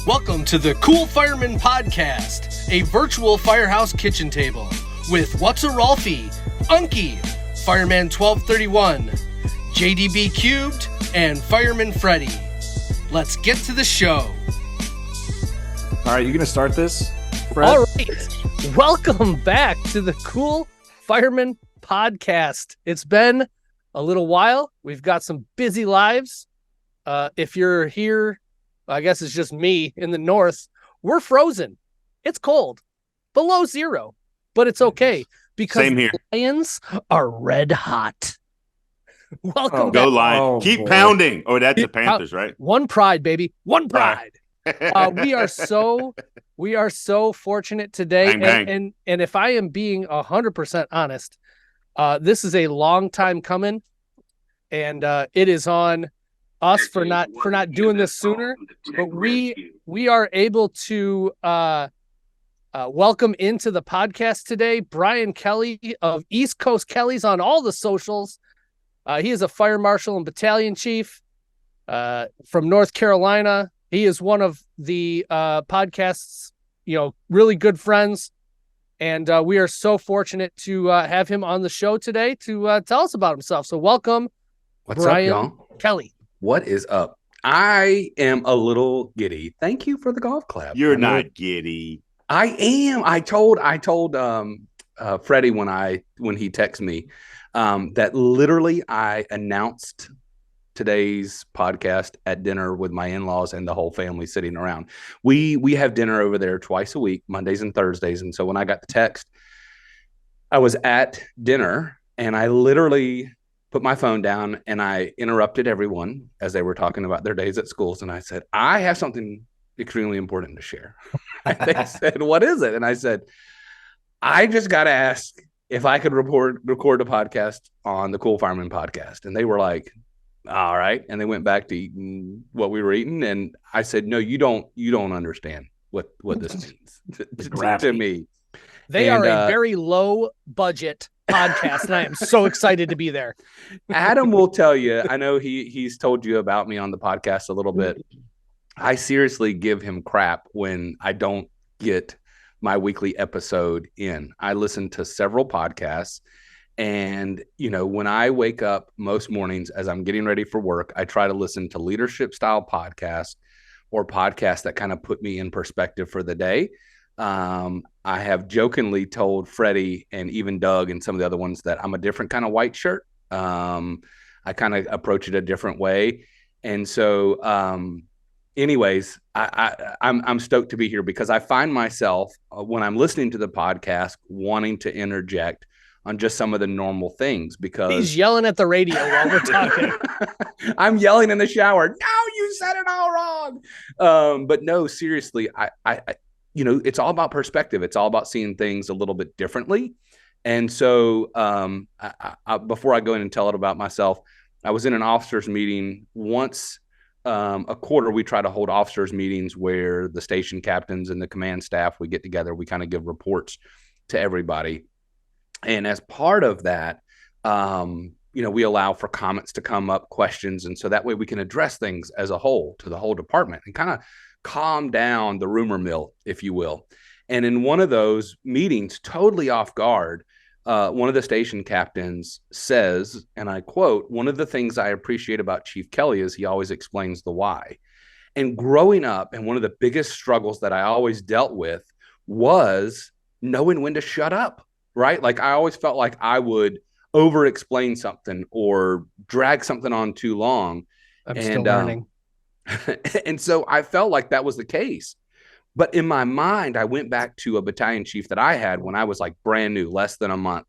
Welcome to the Cool Fireman Podcast, a virtual firehouse kitchen table with What's a Rolfie, Unkie, Fireman 1231, JDB Cubed, and Fireman Freddy. Let's get to the show. All right, you going to start this, Fred? All right. Welcome back to the Cool Fireman Podcast. It's been a little while. We've got some busy lives. If you're here, I guess it's just me in the north. We're frozen. It's cold. Below zero. But it's okay because Same here. Lions are red hot. Welcome back. Go Lions. Oh, Keep boy. pounding. Oh, that's the Panthers, right? One pride, baby. One pride. Right. We are so fortunate today. Bang, bang. And if I am being 100% honest, this is a long time coming, and it is on us for not doing this sooner. But we are able to welcome into the podcast today Brian Kelly of East Coast Kellys on all the socials. He is a fire marshal and battalion chief from North Carolina. He is one of the podcast's, really good friends. And we are so fortunate to have him on the show today to tell us about himself. So welcome, What's Brian up, y'all? Kelly. What is up? I am a little giddy. Thank you for the golf clap. You're not giddy. I am. I told Freddy when he texted me that literally I announced today's podcast at dinner with my in-laws and the whole family sitting around. We have dinner over there twice a week, Mondays and Thursdays. And so when I got the text, I was at dinner and I literally put my phone down and I interrupted everyone as they were talking about their days at schools. And I said, I have something extremely important to share. And they said, what is it? And I said, I just got to ask if I could record a podcast on the Cool Fireman Podcast. And they were like, all right. And they went back to eating what we were eating. And I said, no, you don't understand what this means to me. They are a very low budget podcast, and I am so excited to be there. Adam will tell you, I know he's told you about me on the podcast a little bit. I seriously give him crap when I don't get my weekly episode in. I listen to several podcasts, and when I wake up most mornings as I'm getting ready for work, I try to listen to leadership style podcasts or podcasts that kind of put me in perspective for the day. I have jokingly told Freddy and even Doug and some of the other ones that I'm a different kind of white shirt. I kind of approach it a different way. And so, anyways, I'm stoked to be here because I find myself when I'm listening to the podcast wanting to interject on just some of the normal things because He's yelling at the radio while we're talking. I'm yelling in the shower. No, you said it all wrong. But no, seriously, I it's all about perspective. It's all about seeing things a little bit differently. And so before I go in and tell it about myself, I was in an officers meeting once a quarter. We try to hold officers meetings where the station captains and the command staff, we get together, we kind of give reports to everybody. And as part of that, we allow for comments to come up, questions. And so that way we can address things as a whole to the whole department and kind of calm down the rumor mill, if you will. And in one of those meetings, totally off guard, one of the station captains says, and I quote, one of the things I appreciate about Chief Kelly is he always explains the why. And growing up, and one of the biggest struggles that I always dealt with was knowing when to shut up, right? Like I always felt like I would over-explain something or drag something on too long. I'm still learning. And so I felt like that was the case. But in my mind, I went back to a battalion chief that I had when I was like brand new, less than a month.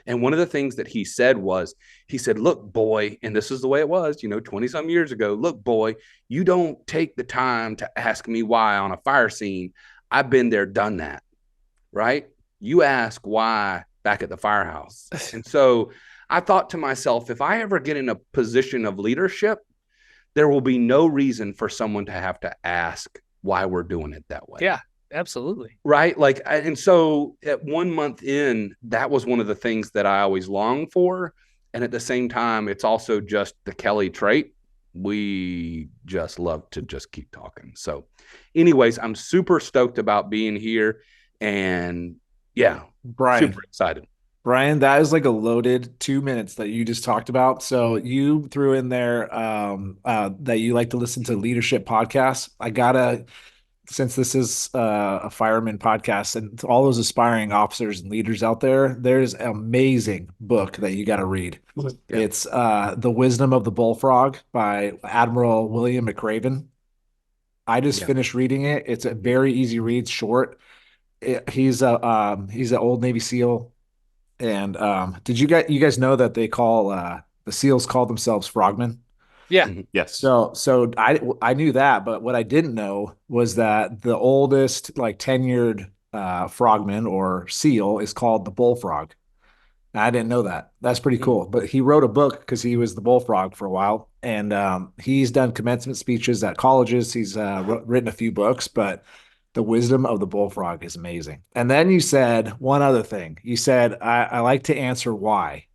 And one of the things that he said was, he said, look, boy, and this is the way it was, 20 some years ago. Look, boy, you don't take the time to ask me why on a fire scene. I've been there, done that. Right. You ask why back at the firehouse. And so I thought to myself, if I ever get in a position of leadership, there will be no reason for someone to have to ask why we're doing it that way. Yeah, absolutely. Right. And so at 1 month in, that was one of the things that I always longed for. And at the same time, it's also just the Kelly trait We just love to just keep talking. So anyways, I'm super stoked about being here, and yeah, Brian, super excited. Brian, that is like a loaded 2 minutes that you just talked about. So you threw in there that you like to listen to leadership podcasts. I gotta, since this is a fireman podcast, and to all those aspiring officers and leaders out there, there's an amazing book that you got to read. Yeah. It's The Wisdom of the Bullfrog by Admiral William McRaven. I just finished reading it. It's a very easy read, short. He's an old Navy SEAL. And did you guys know that they call the SEALs call themselves frogmen? Yeah. Yes. So I knew that, but what I didn't know was that the oldest like tenured frogman or SEAL is called the bullfrog. I didn't know that. That's pretty cool. But he wrote a book because he was the bullfrog for a while, and he's done commencement speeches at colleges. He's written a few books, but the wisdom of the bullfrog is amazing. And then you said one other thing. You said, I like to answer why.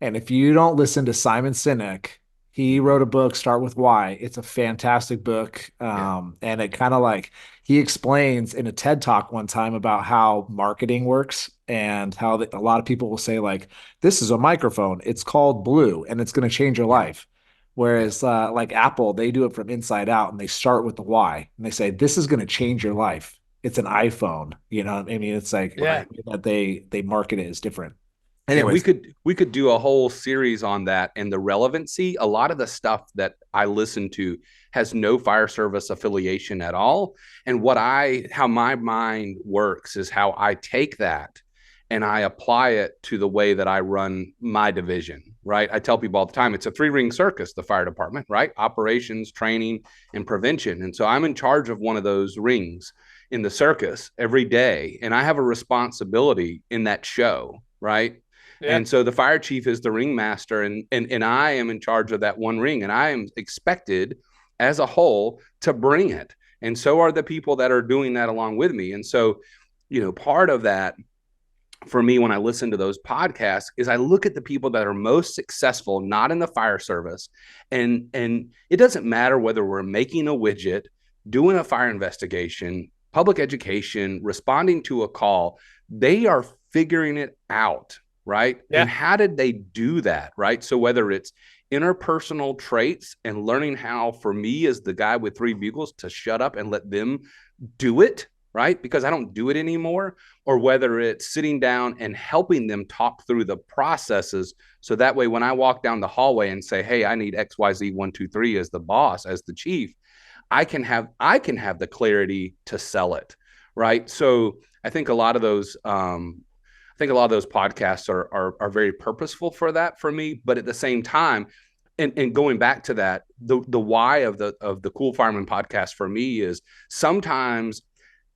And if you don't listen to Simon Sinek, he wrote a book, Start With Why. It's a fantastic book. And it kind of like, he explains in a TED Talk one time about how marketing works and how a lot of people will say like, this is a microphone. It's called Blue and it's going to change your life. Whereas like Apple, they do it from inside out and they start with the why. And they say, this is going to change your life. It's an iPhone. You know what I mean? It's like that they market it as different. Anyways, we could do a whole series on that and the relevancy. A lot of the stuff that I listen to has no fire service affiliation at all. And how my mind works is how I take that and I apply it to the way that I run my division, right? I tell people all the time, it's a 3-ring circus, the fire department, right? Operations, training, and prevention. And so I'm in charge of one of those rings in the circus every day. And I have a responsibility in that show, right? Yeah. And so the fire chief is the ringmaster, and I am in charge of that one ring, and I am expected as a whole to bring it. And so are the people that are doing that along with me. And so, part of that for me, when I listen to those podcasts, is I look at the people that are most successful, not in the fire service. And it doesn't matter whether we're making a widget, doing a fire investigation, public education, responding to a call, they are figuring it out, right? Yeah. And how did they do that, right? So whether it's interpersonal traits and learning how, for me as the guy with 3 bugles, to shut up and let them do it, right? Because I don't do it anymore. Or whether it's sitting down and helping them talk through the processes. So that way, when I walk down the hallway and say, hey, I need XYZ 1, 2, 3 as the boss, as the chief, I can have the clarity to sell it, right? So I think a lot of those podcasts are very purposeful for that for me. But at the same time, and going back to that, the why of the Cool Fireman podcast for me is sometimes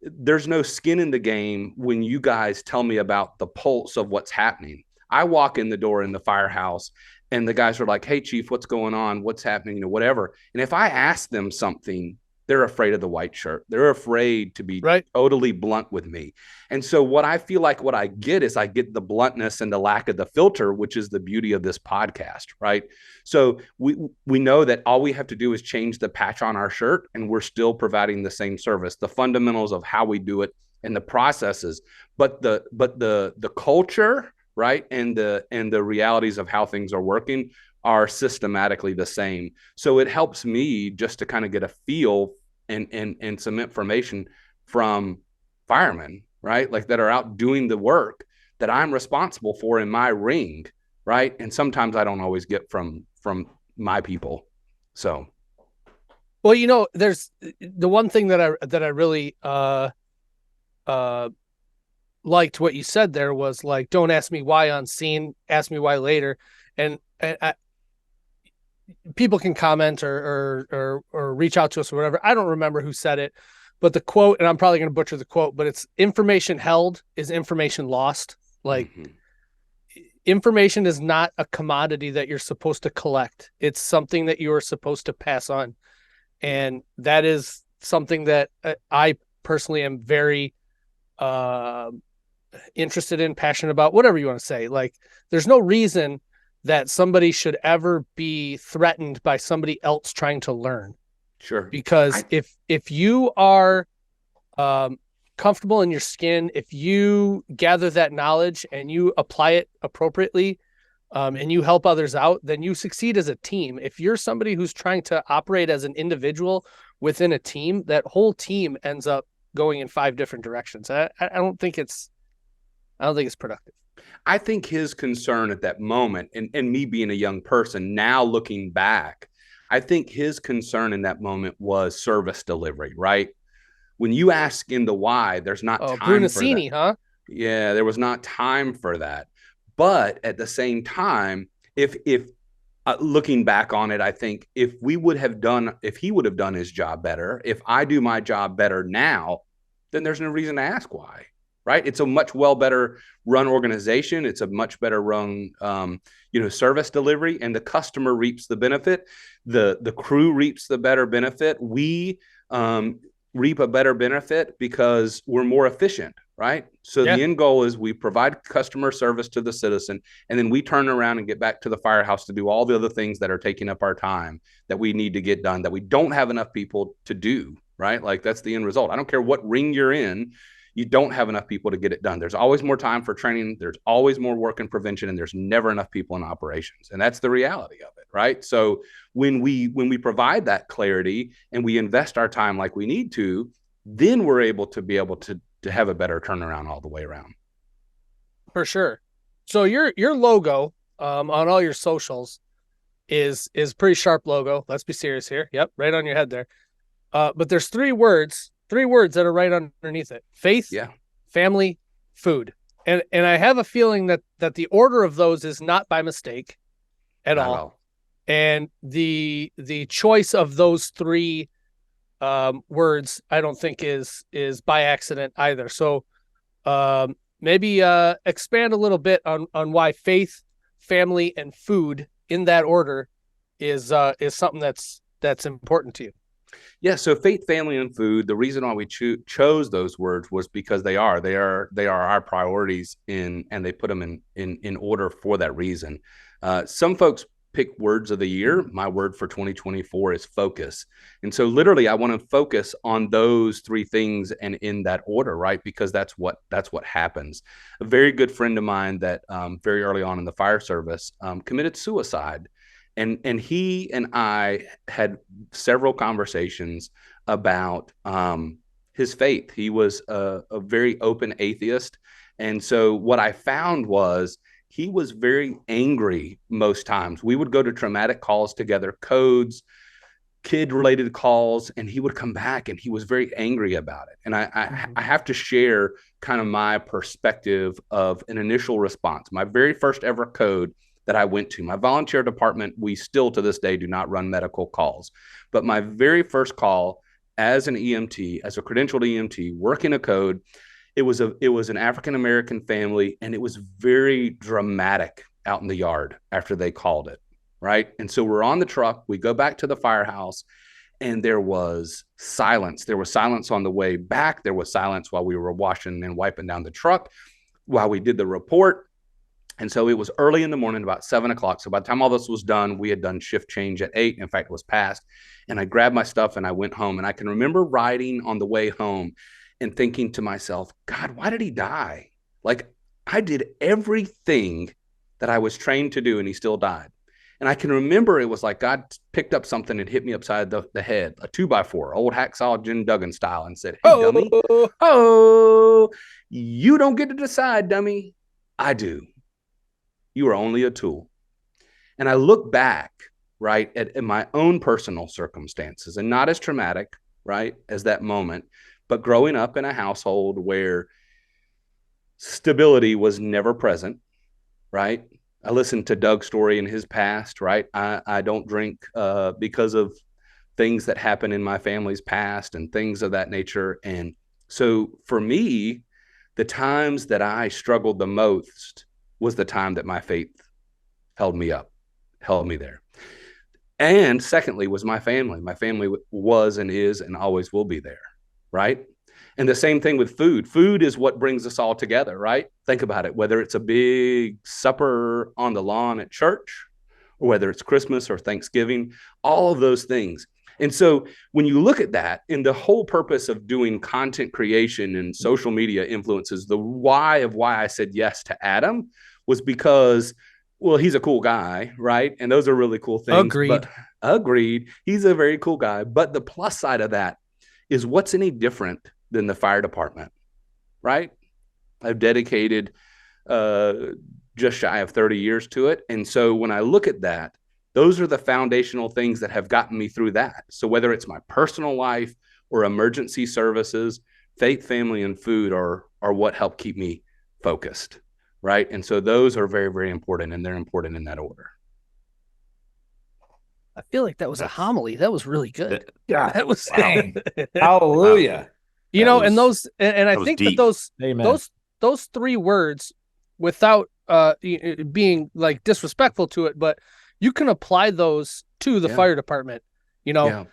there's no skin in the game when you guys tell me about the pulse of what's happening. I walk in the door in the firehouse and the guys are like, hey, chief, what's going on? What's happening? Whatever. And if I ask them something, they're afraid of the white shirt. They're afraid to be totally blunt with me. And so what I feel like what I get is I get the bluntness and the lack of the filter, which is the beauty of this podcast, right? So we know that all we have to do is change the patch on our shirt and we're still providing the same service, the fundamentals of how we do it and the processes, but the culture, right? And the realities of how things are working are systematically the same. So it helps me just to kind of get a feel and some information from firemen, right? Like that are out doing the work that I'm responsible for in my ring, right? And sometimes I don't always get from my people. So, well, there's the one thing that I really liked what you said there was like, don't ask me why on scene, ask me why later. And people can comment or reach out to us or whatever. I don't remember who said it, but the quote, and I'm probably going to butcher the quote, but it's information held is information lost. Like information is not a commodity that you're supposed to collect. It's something that you are supposed to pass on. And that is something that I personally am very interested in, passionate about, whatever you want to say. Like there's no reason that somebody should ever be threatened by somebody else trying to learn. Sure. Because if you are comfortable in your skin, if you gather that knowledge and you apply it appropriately, and you help others out, then you succeed as a team. If you're somebody who's trying to operate as an individual within a team, that whole team ends up going in 5 different directions. I don't think it's productive. I think his concern at that moment, and me being a young person now looking back, I think his concern in that moment was service delivery, right? When you ask into why, there's not time Brunacini, for that. huh? Yeah, there was not time for that. But at the same time, if looking back on it, I think if he would have done his job better, if I do my job better now, then there's no reason to ask why, right? It's a much better run organization. It's a much better run, service delivery, and the customer reaps the benefit. The crew reaps the better benefit. We reap a better benefit because we're more efficient, right? So the end goal is we provide customer service to the citizen, and then we turn around and get back to the firehouse to do all the other things that are taking up our time that we need to get done, that we don't have enough people to do, right? Like that's the end result. I don't care what ring you're in, you don't have enough people to get it done. There's always more time for training. There's always more work in prevention, and there's never enough people in operations. And that's the reality of it, right? So when we provide that clarity and we invest our time like we need to, then we're able to have a better turnaround all the way around. For sure. So your logo on all your socials is pretty sharp logo. Let's be serious here. Yep, right on your head there. But there's 3 words that are right underneath it: faith, family, food. And I have a feeling that the order of those is not by mistake at all. And the choice of those 3 words, I don't think is by accident either. So maybe expand a little bit on why faith, family, and food in that order is something that's important to you. Yeah, so faith, family, and food. The reason why we chose those words was because they are our priorities and they put them in order for that reason. Some folks pick words of the year. My word for 2024 is focus, and so literally, I want to focus on those 3 things and in that order, right? Because that's what happens. A very good friend of mine that very early on in the fire service committed suicide. And he and I had several conversations about his faith. He was a very open atheist. And so what I found was he was very angry most times. We would go to traumatic calls together, codes, kid-related calls, and he would come back and he was very angry about it. And I have to share kind of my perspective of an initial response. My very first ever code that I went to. My volunteer department, we still to this day do not run medical calls. But my very first call as an EMT, as a credentialed EMT, working a code, it was an African-American family, and it was very dramatic out in the yard after they called it, right? And so we're on the truck, we go back to the firehouse, and there was silence. There was silence on the way back. There was silence while we were washing and wiping down the truck, while we did the report. And so it was early in the morning, about 7 o'clock. So by the time all this was done, we had done shift change at 8. In fact, it was past. And I grabbed my stuff and I went home. And I can remember riding on the way home and thinking to myself, God, why did he die? Like, I did everything that I was trained to do, and he still died. And I can remember it was like God picked up something and hit me upside the head, a 2x4, old hacksaw Jim Duggan style, and said, hey, dummy, you don't get to decide, dummy. I do. You are only a tool. And I look back, right, at my own personal circumstances, and not as traumatic, right, as that moment, but growing up in a household where stability was never present, right? I listened to Doug's story in his past, right? I don't drink because of things that happen in my family's past and things of that nature. And so for me, the times that I struggled the most was the time that my faith held me up, held me there. And secondly was my family. My family was and is and always will be there, right? And the same thing with food. Food is what brings us all together, right? Think about it, whether it's a big supper on the lawn at church, or whether it's Christmas or Thanksgiving, all of those things. And so when you look at that, and the whole purpose of doing content creation and social media influences, the why of why I said yes to Adam was because, well, he's a cool guy, right? And those are really cool things. Agreed. He's a very cool guy. But the plus side of that is, what's any different than the fire department, right? I've dedicated just shy of 30 years to it. And so when I look at that, those are the foundational things that have gotten me through that. So whether it's my personal life or emergency services, faith, family, and food are what help keep me focused, right? And so those are very, very important, and they're important in that order. I feel like that was a homily. That was really good. Yeah, that was hallelujah. You know, and those, and I think deep. that those three words, without being like disrespectful to it, but you can apply those to the fire department. You know,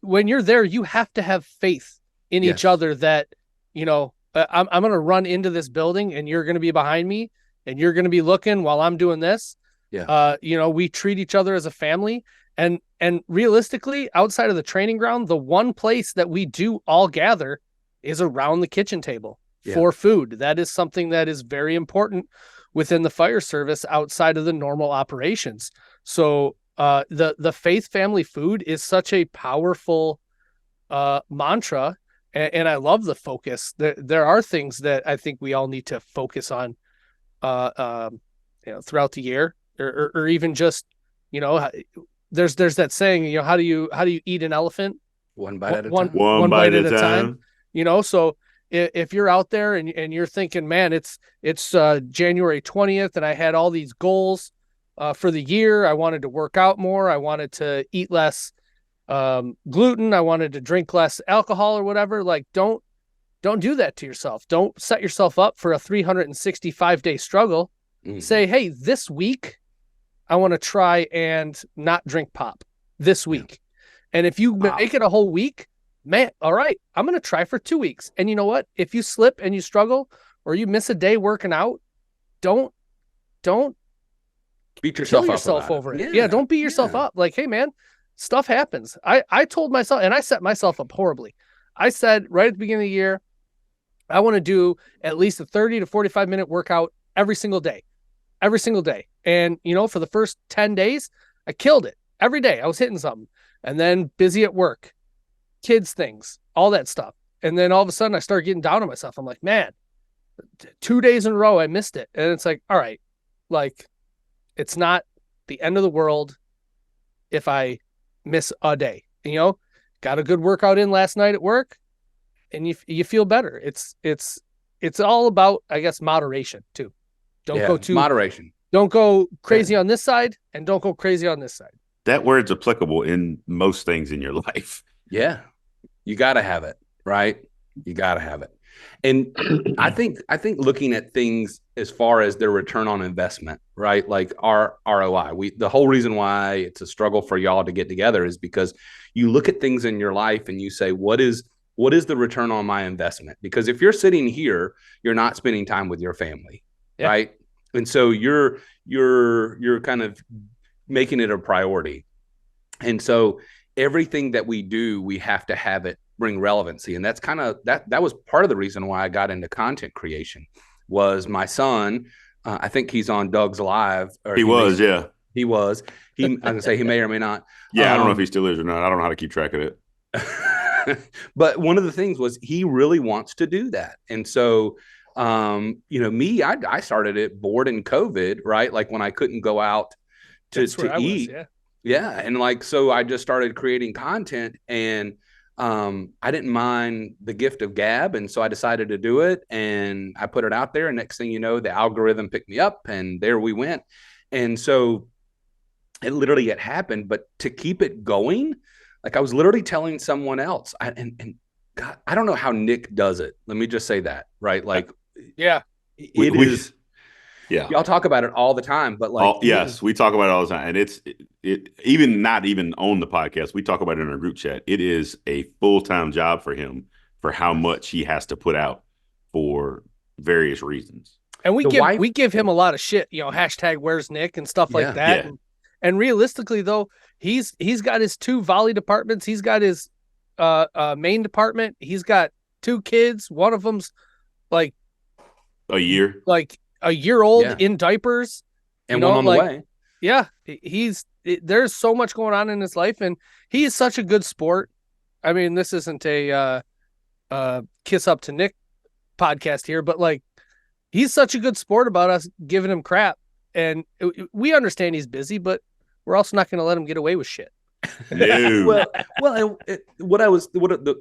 when you're there, you have to have faith in each other that, you know, I'm going to run into this building and you're going to be behind me and you're going to be looking while I'm doing this. Yeah. You know, we treat each other as a family, and realistically, outside of the training ground, the one place that we do all gather is around the kitchen table for food. That is something that is very important within the fire service outside of the normal operations. So the faith, family, food is such a powerful mantra, and I love the focus. There are things that I think we all need to focus on you know, throughout the year, or even just, you know, there's that saying, you know, how do you eat an elephant? One bite at a time. One bite at a time. You know, so if you're out there and you're thinking, man, it's January 20th and I had all these goals for the year. I wanted to work out more. I wanted to eat less gluten. I wanted to drink less alcohol or whatever. Like, don't do that to yourself. Don't set yourself up for a 365-day struggle. Say, hey, this week I want to try and not drink pop this week. And if you make it a whole week, man, all right, I'm going to try for 2 weeks. And you know what? If you slip and you struggle or you miss a day working out, don't beat yourself up over it. Yeah, don't beat yourself up. Like, hey, man, stuff happens. I told myself, and I set myself up horribly. I said right at the beginning of the year, I want to do at least a 30 to 45 minute workout every single day. And, you know, for the first 10 days, I killed it. Every day I was hitting something, and then busy at work, kids things, all that stuff. And then all of a sudden I started getting down on myself. I'm like, man, 2 days in a row, I missed it. And it's like, all right, like, it's not the end of the world if I miss a day. You know, got a good workout in last night at work, and you feel better. It's all about, I guess, moderation too. Don't go too moderation. Don't go crazy on this side, and don't go crazy on this side. That word's applicable in most things in your life. Yeah. You got to have it, right? You got to have it. And I think looking at things as far as their return on investment, right? Like our ROI, the whole reason why it's a struggle for y'all to get together is because you look at things in your life and you say, what is the return on my investment? Because if you're sitting here, you're not spending time with your family. Yeah. Right. And so you're kind of making it a priority. And so everything that we do, we have to have it bring relevancy. And that's kind of that was part of the reason why I got into content creation. Was my son, I think he's on Doug's Live. He was. I was gonna say he may or may not. Yeah. I don't know if he still is or not. I don't know how to keep track of it. But one of the things was he really wants to do that. And so you know, I started it bored in COVID, right? Like when I couldn't go out to eat. Yeah. And like, so I just started creating content, and I didn't mind the gift of gab. And so I decided to do it, and I put it out there. And next thing you know, the algorithm picked me up, and there we went. And so it happened, but to keep it going, like I was literally telling someone else, and God, I don't know how Nick does it. Let me just say that, right? Like, yeah, it is. Yeah, y'all talk about it all the time, but like, yes, we talk about it all the time, and it's even not even on the podcast. We talk about it in our group chat. It is a full-time job for him for how much he has to put out for various reasons. And we give him a lot of shit, hashtag where's Nick and stuff like that. Yeah. And realistically though, he's got his 2 volley departments. He's got his main department. He's got 2 kids. One of them's like a year old in diapers. And one on the way. Yeah. There's so much going on in his life, and he is such a good sport. I mean, this isn't a kiss up to Nick podcast here, but like, he's such a good sport about us giving him crap. And we understand he's busy, but we're also not going to let him get away with shit. No. The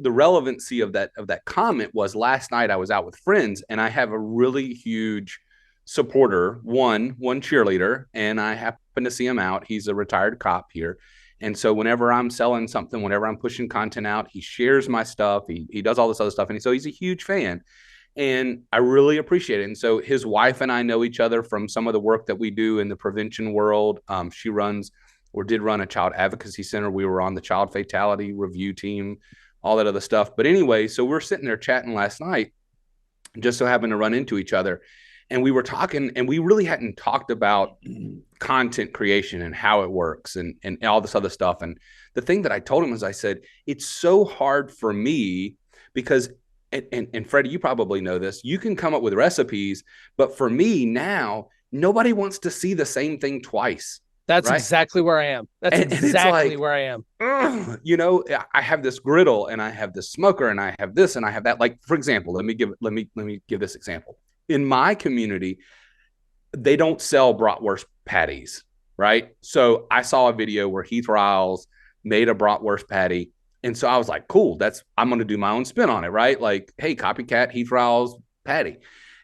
relevancy of that comment was last night I was out with friends, and I have a really huge supporter, one cheerleader, and I happened to see him out. He's a retired cop here. And so whenever I'm selling something, whenever I'm pushing content out, he shares my stuff. He does all this other stuff. And so he's a huge fan. And I really appreciate it. And so his wife and I know each other from some of the work that we do in the prevention world. She runs or did run a child advocacy center. We were on the child fatality review team, all that other stuff. But anyway, so we're sitting there chatting last night, just so happened to run into each other. And we were talking, and we really hadn't talked about content creation and how it works and all this other stuff. And the thing that I told him was, I said, it's so hard for me because and Freddy, you probably know this, you can come up with recipes, but for me now, nobody wants to see the same thing twice. That's right? Exactly where I am. That's exactly like, where I am. I have this griddle and I have this smoker and I have this and I have that. Like, for example, let me give this example. In my community, they don't sell bratwurst patties, right? So I saw a video where Heath Riles made a bratwurst patty. And so I was like, cool, I'm going to do my own spin on it, right? Like, hey, copycat Heath Riles patty.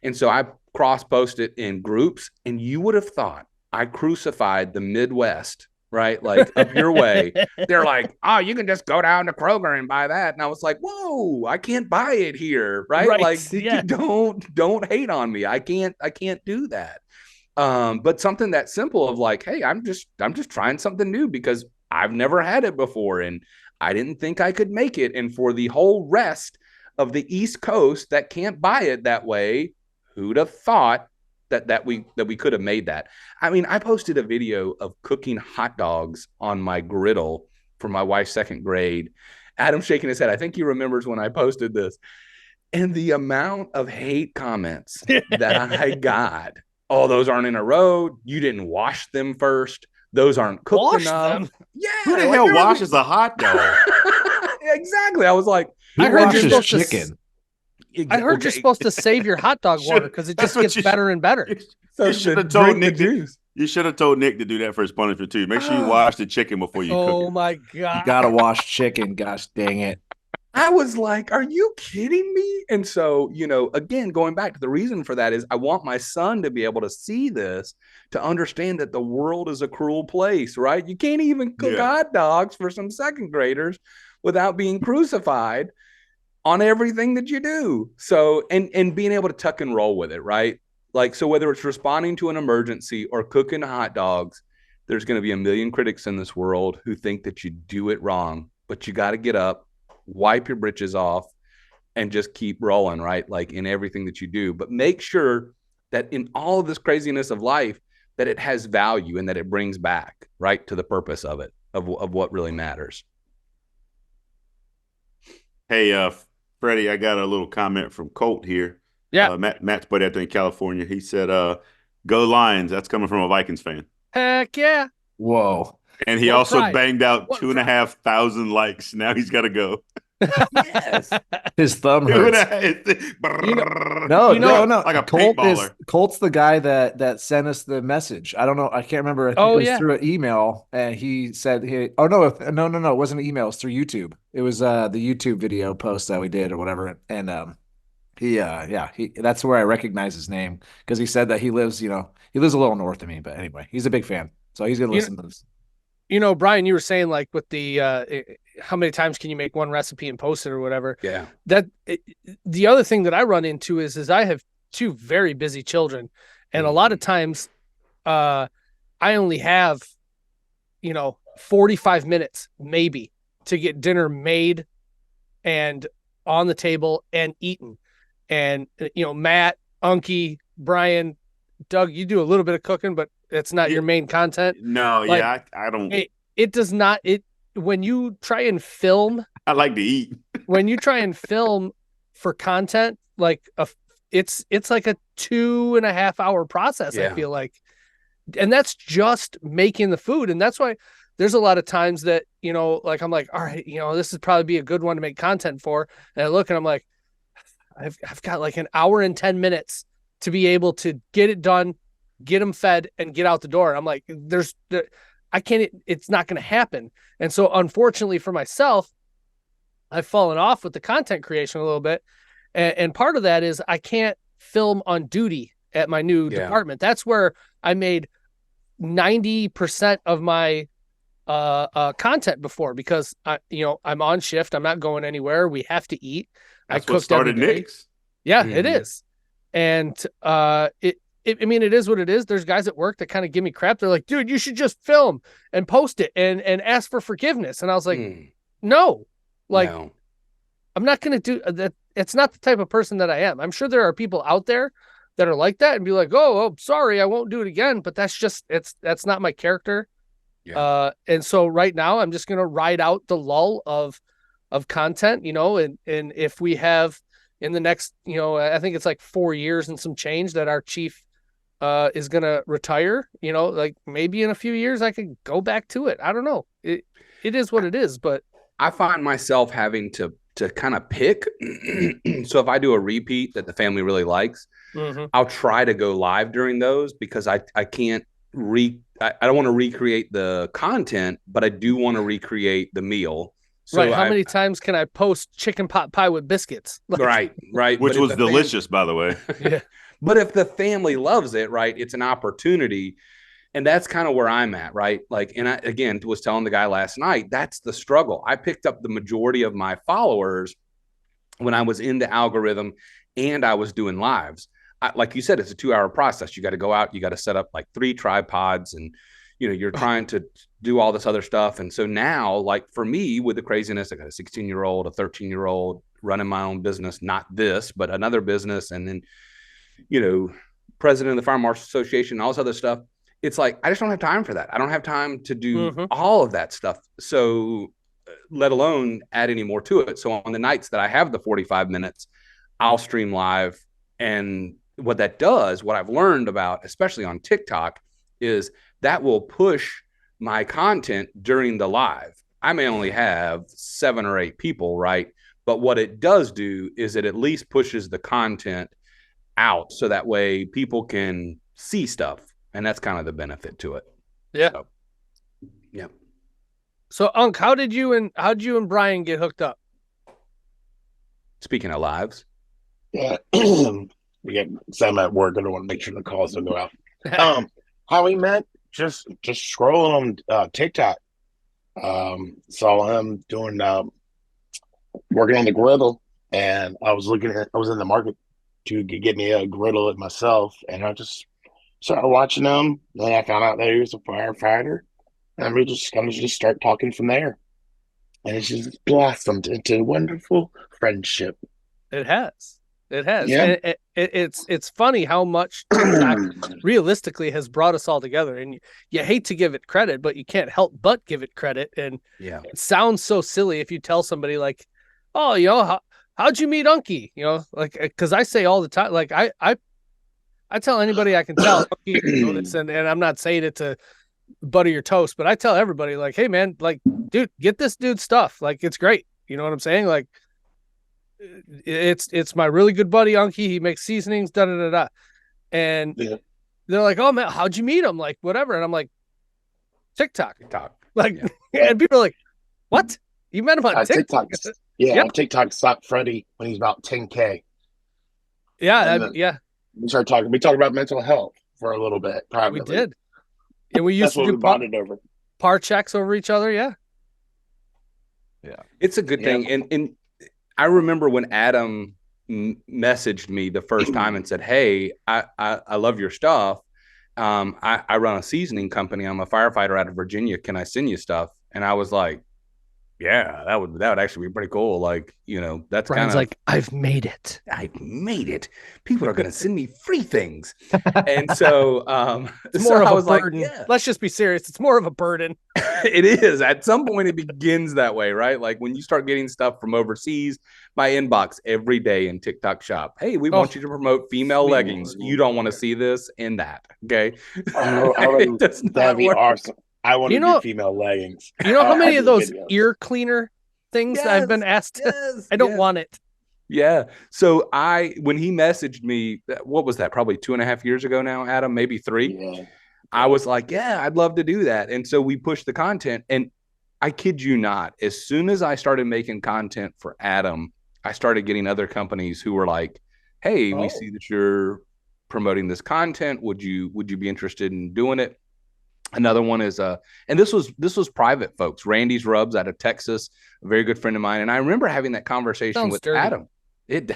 And so I cross-post it in groups, and you would have thought I crucified the Midwest, right? Like, up your way. They're like, oh, you can just go down to Kroger and buy that. And I was like, whoa, I can't buy it here, right? Like, don't hate on me. I can't do that. But something that simple of like, hey, I'm just trying something new because I've never had it before, and I didn't think I could make it. And for the whole rest of the East Coast that can't buy it that way, who'd have thought that we could have made that? I mean, I posted a video of cooking hot dogs on my griddle for my wife's 2nd grade. Adam's shaking his head. I think he remembers when I posted this. And the amount of hate comments that I got, oh, those aren't in a row. You didn't wash them first. Those aren't cooked enough. Them? Yeah. Who the hell washes a hot dog? Exactly. I was like, I heard you're supposed chicken. I heard you're supposed to save your hot dog water because it just gets better and better. You should have told Nick. You should have told Nick to do that for his punishment too. Make sure you wash the chicken before you cook it. Oh my god! You gotta wash chicken. Gosh dang it! I was like, are you kidding me? And so, again, going back to the reason for that is I want my son to be able to see this, to understand that the world is a cruel place, right? You can't even cook hot dogs for some 2nd graders without being crucified on everything that you do. So, and being able to tuck and roll with it, right? Like, so whether it's responding to an emergency or cooking hot dogs, there's going to be a million critics in this world who think that you do it wrong, but you got to get up, wipe your britches off, and just keep rolling, right? Like in everything that you do, but make sure that in all of this craziness of life, that it has value and that it brings back right to the purpose of it, of what really matters. Hey, Freddie, I got a little comment from Colt here. Yeah. Matt's buddy out there in California. He said, go Lions. That's coming from a Vikings fan. Heck yeah. Whoa. And he also banged out 2,500 likes. Now he's got to go. Yes. His thumb hurts. No. Like a paintballer. Colt's the guy that sent us the message. I don't know. I can't remember. I think it was through an email, and he said, no, it wasn't an email. It was through YouTube. It was the YouTube video post that we did or whatever. And that's where I recognize his name, because he said that he lives a little north of me. But anyway, he's a big fan, so he's gonna listen to this. Brian, you were saying like with the how many times can you make one recipe and post it or whatever? Yeah. The other thing that I run into is I have 2 very busy children, and a lot of times I only have 45 minutes maybe to get dinner made and on the table and eaten. And, Matt, Unkie, Brian, Doug, you do a little bit of cooking, but it's not your main content. No, like, I don't. It does not. When you try and film, I like to eat. when you try and film for content, like it's like a 2.5 hour process. I feel like, and that's just making the food. And that's why there's a lot of times that, like, I'm like, all right, this would probably be a good one to make content for. And I look and I'm like, I've got like an hour and 10 minutes to be able to get it done, get them fed, and get out the door. I'm like, I can't, it's not going to happen. And so unfortunately for myself, I've fallen off with the content creation a little bit. And part of that is I can't film on duty at my new department. That's where I made 90% of my content before, because I'm on shift. I'm not going anywhere. We have to eat. That's I cooked what started every day. Nick's. Yeah, it is. And it is what it is. There's guys at work that kind of give me crap. They're like, dude, you should just film and post it and ask for forgiveness. And I was like, no, I'm not going to do that. It's not the type of person that I am. I'm sure there are people out there that are like that and be like, oh, sorry, I won't do it again. But that's not my character. Yeah. And so right now I'm just going to ride out the lull of content, and if we have in the next, I think it's like 4 years and some change that our chief is going to retire, like maybe in a few years I could go back to it. I don't know. It is what it is, but I find myself having to kind of pick. So if I do a repeat that the family really likes, I'll try to go live during those, because I can't I don't want to recreate the content, but I do want to recreate the meal. So right. How many times can I post chicken pot pie with biscuits? Right. Which was delicious, by the way. Yeah. But if the family loves it, right, it's an opportunity. And that's kind of where I'm at, right? Like, and I, again, was telling the guy last night, that's the struggle. I picked up the majority of my followers when I was in the algorithm and I was doing lives. Like you said, it's a 2-hour process. You got to go out, you got to set up like 3 tripods, and you're trying to do all this other stuff. And so now, like for me, with the craziness, I got a 16-year-old, a 13-year-old running my own business, not this, but another business. And then, president of the Fire Marshal Association, all this other stuff. It's like, I just don't have time for that. I don't have time to do all of that stuff. So let alone add any more to it. So on the nights that I have the 45 minutes, I'll stream live. And what that does, what I've learned about, especially on TikTok, is that will push my content during the live. I may only have 7 or 8 people, right? But what it does do is it at least pushes the content out, so that way people can see stuff. And that's kind of the benefit to it. Yeah. So, yeah. So Unc, how'd you and Brian get hooked up? Speaking of lives. Yeah. We get Sam at work. I don't want to make sure the calls don't go out. How we met? Just scrolling on TikTok. Saw him doing working on the griddle, and I was in the market to get me a griddle it myself, and I just started watching him. Then I found out that he was a firefighter, and we just kind of just start talking from there, and it's just blossomed into a wonderful friendship. It has. Yeah. It's funny how much TikTok realistically has brought us all together, and you hate to give it credit, but you can't help but give it credit. And it sounds so silly if you tell somebody like, oh, how'd you meet Unkie? Like, because I say all the time, like I tell anybody I can tell, and I'm not saying it to butter your toast, but I tell everybody like, hey man, like, dude, get this dude's stuff. Like, it's great. You know what I'm saying? Like, it's my really good buddy Unkie. He makes seasonings, and they're like, "Oh man, how'd you meet him?" Like, whatever, and I'm like, TikTok. Like, and people are like, "What? You met him on TikTok?" On TikTok, stopped Freddy when he's about 10K. Yeah. We started talking. We talked about mental health for a little bit. Privately. We did, and we used to do bonded over par checks over each other. Yeah. It's a good thing, and I remember when Adam messaged me the first time and said, hey, I love your stuff. I run a seasoning company. I'm a firefighter out of Virginia. Can I send you stuff? And I was like, Yeah, that would actually be pretty cool. Like, that's Brian's kind of like, I've made it. I've made it. People are going to send me free things. And so, It's more I of was a burden. Like, yeah. Let's just be serious. It's more of a burden. It is. At some point, it begins that way, right? Like when you start getting stuff from overseas, my inbox every day in TikTok shop. Hey, we want you to promote female leggings. You don't want to see this in that. Okay. That'd be awesome. I want to do female leggings. You know how many of those ear cleaner things I've been asked to? I don't want it. Yeah. So when he messaged me, what was that? Probably 2.5 years ago now, Adam, maybe 3. Yeah. I was like, yeah, I'd love to do that. And so we pushed the content, and I kid you not, as soon as I started making content for Adam, I started getting other companies who were like, hey, we see that you're promoting this content. Would you be interested in doing it? Another one is and this was private folks. Randy's Rubs out of Texas, a very good friend of mine. And I remember having that conversation with Adam. It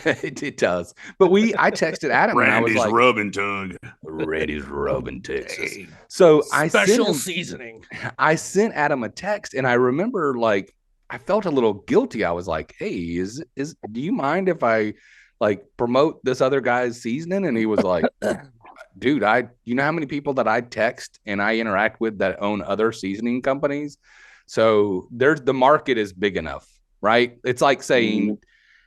does. But I texted Adam and I was like, rubbing tongue. Randy's rubbing Texas. So special seasoning. I sent Adam a text, and I remember like I felt a little guilty. I was like, hey, do you mind if I like promote this other guy's seasoning? And he was like, dude, you know how many people that I text and I interact with that own other seasoning companies? So the market is big enough, right? It's like saying,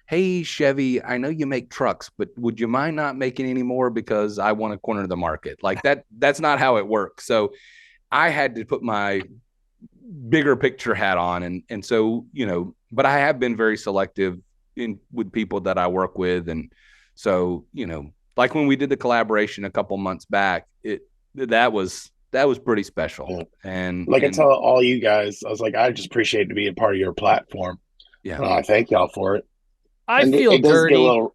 hey, Chevy, I know you make trucks, but would you mind not making any more because I want to corner the market? Like that's not how it works. So I had to put my bigger picture hat on. And so, but I have been very selective with people that I work with. And so, like when we did the collaboration a couple months back, that was pretty special. And I tell all you guys, I was like, I just appreciate to be a part of your platform. Yeah, thank y'all for it. I feel dirty.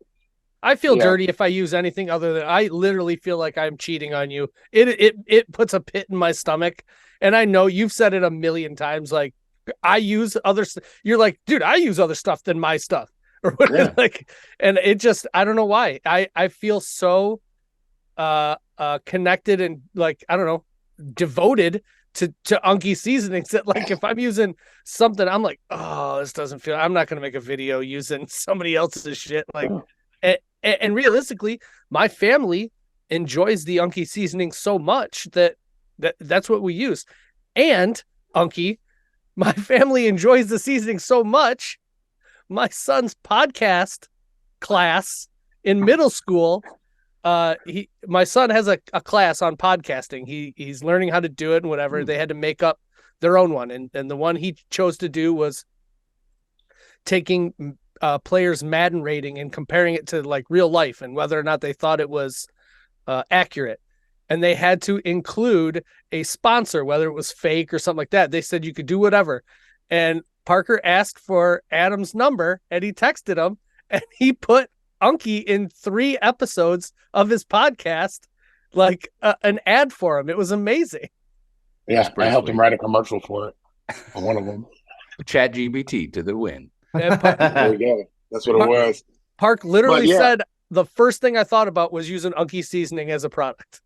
I feel dirty if I use anything other than I literally feel like I'm cheating on you. It puts a pit in my stomach, and I know you've said it a million times. Like I use other. You're like, dude, I use other stuff than my stuff. Or whatever, and it just I don't know why I feel so connected and like I don't know devoted to Unkie seasonings that like if I'm using something I'm like, oh, this doesn't feel, I'm not gonna make a video using somebody else's shit, like and realistically my family enjoys the Unkie seasoning so much that's what we use. And Unkie, my family enjoys the seasoning so much, my son's podcast class in middle school, my son has a class on podcasting. He's learning how to do it and whatever. They had to make up their own one. And the one he chose to do was taking players' Madden rating and comparing it to like real life and whether or not they thought it was accurate. And they had to include a sponsor, whether it was fake or something like that. They said you could do whatever. And Parker asked for Adam's number and he texted him and he put Unkie in 3 episodes of his podcast, like an ad for him. It was amazing. Yeah, I helped him write a commercial for it on one of them. ChatGPT to the win. There we go. That's what it was. Park literally said the first thing I thought about was using Unkie seasoning as a product.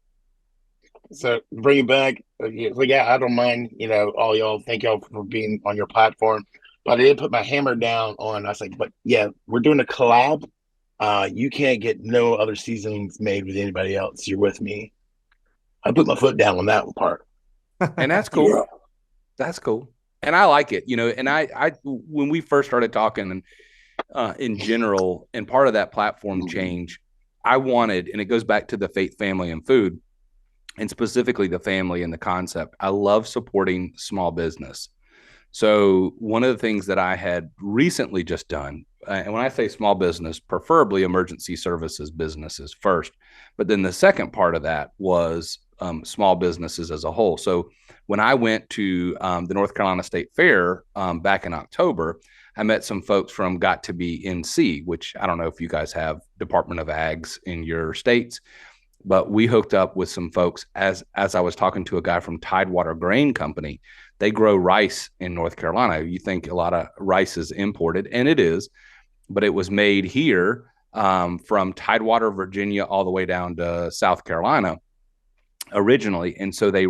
So bring it back. Yeah, I don't mind, all y'all. Thank y'all for being on your platform. But I did put my hammer down on, I was like, but yeah, we're doing a collab. You can't get no other seasonings made with anybody else. You're with me. I put my foot down on that part. And that's cool. Yeah. That's cool. And I like it, and I when we first started talking and in general, and part of that platform change, I wanted, and it goes back to the faith, family, and food. And specifically the family and the concept. I love supporting small business. So one of the things that I had recently just done, and when I say small business, preferably emergency services businesses first, but then the second part of that was small businesses as a whole. So when I went to the North Carolina State Fair back in October, I met some folks from Got to Be NC, which I don't know if you guys have Department of Ags in your states. But we hooked up with some folks as I was talking to a guy from Tidewater Grain Company. They grow rice in North Carolina. You think a lot of rice is imported, and it is, but it was made here from Tidewater, Virginia, all the way down to South Carolina originally. And so they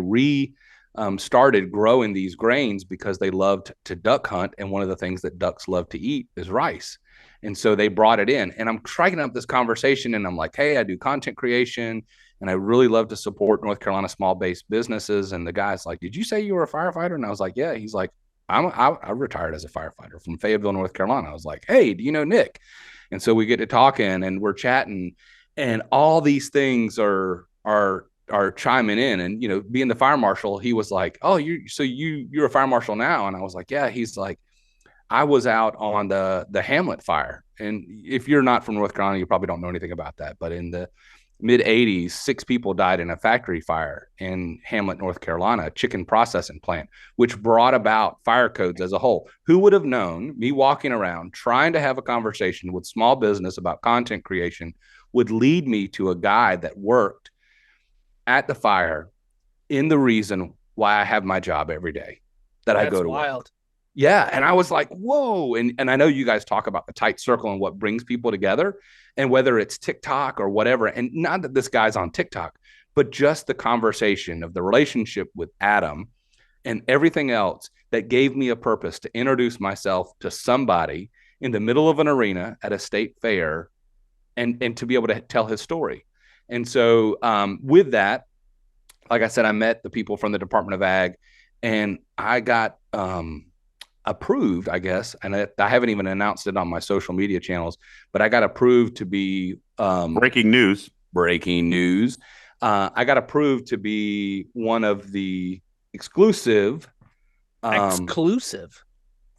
started growing these grains because they loved to duck hunt. And one of the things that ducks love to eat is rice. And so they brought it in, and I'm striking up this conversation, and I'm like, hey, I do content creation and I really love to support North Carolina small based businesses. And the guy's like, did you say you were a firefighter? And I was like, yeah. He's like, I retired as a firefighter from Fayetteville, North Carolina. I was like, hey, do you know Nick? And so we get to talking and we're chatting, and all these things are chiming in. And, you know, being the fire marshal, he was like, oh, you're a fire marshal now? And I was like, yeah. He's like, I was out on the Hamlet fire. And if you're not from North Carolina, you probably don't know anything about that. But in the mid 80s, 6 people died in a factory fire in Hamlet, North Carolina, a chicken processing plant, which brought about fire codes as a whole. Who would have known, me walking around trying to have a conversation with small business about content creation would lead me to a guy that worked at the fire in the reason why I have my job every day, that I go to wild. work. Yeah. And I was like, whoa. And I know you guys talk about the tight circle and what brings people together, and whether it's TikTok or whatever. And not that this guy's on TikTok, but just the conversation of the relationship with Adam and everything else that gave me a purpose to introduce myself to somebody in the middle of an arena at a state fair, and to be able to tell his story. And so with that, like I said, I met the people from the Department of Ag, and I got approved, I guess, and I haven't even announced it on my social media channels, but I got approved to be breaking news. I got approved to be one of the exclusive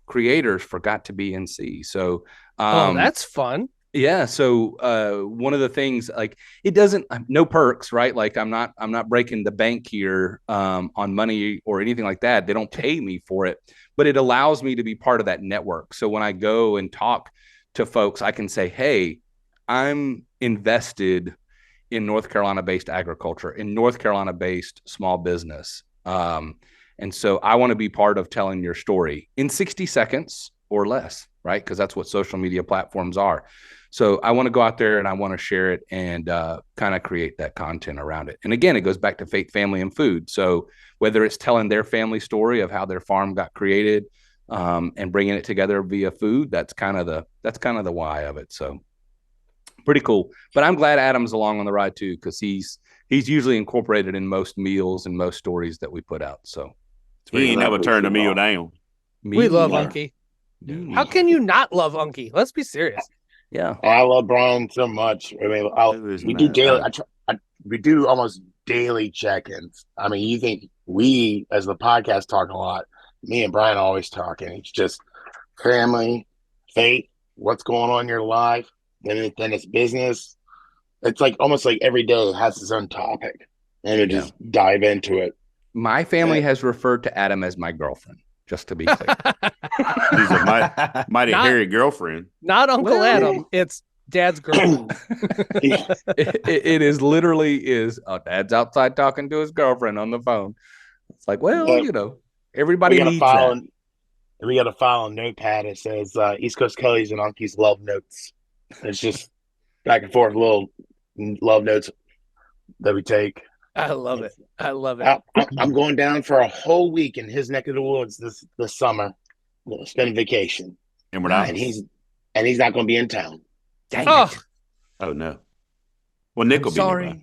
creators for Got to Be NC. So that's fun. Yeah. So one of the things, like, it doesn't, no perks, right? Like I'm not breaking the bank here on money or anything like that. They don't pay me for it, but it allows me to be part of that network. So when I go and talk to folks, I can say, hey, I'm invested in North Carolina based agriculture, in North Carolina based small business. And so I want to be part of telling your story in 60 seconds or less, right? Because that's what social media platforms are. So I want to go out there and I want to share it and kind of create that content around it. And again, it goes back to faith, family, and food. So whether it's telling their family story of how their farm got created and bringing it together via food, that's kind of the why of it. So pretty cool. But I'm glad Adam's along on the ride too, because he's usually incorporated in most meals and most stories that we put out. So he ain't never turned a meal down. We love Unkie. How can you not love Unkie? Let's be serious. Yeah, I love Brian so much. I mean, we do daily. We do almost daily check-ins. I mean, you think we, as the podcast, talk a lot. Me and Brian always talking. It's just family, faith, what's going on in your life. Then it's business. It's like almost like every day has its own topic, and we just dive into it. My family has referred to Adam as my girlfriend. Just to be clear. He's a mighty hairy girlfriend. Not Uncle Adam. It's Dad's girlfriend. It is literally Dad's outside talking to his girlfriend on the phone. It's like, well, you know, everybody needs that. We got to file a notepad that says East Coast Kelly's and Unkie's love notes. It's just back and forth little love notes that we take. I love it. I'm going down for a whole week in his neck of the woods this summer. We'll spend vacation, and we're not. And he's not going to be in town. Dang it! Oh no. Well, Nick will be there.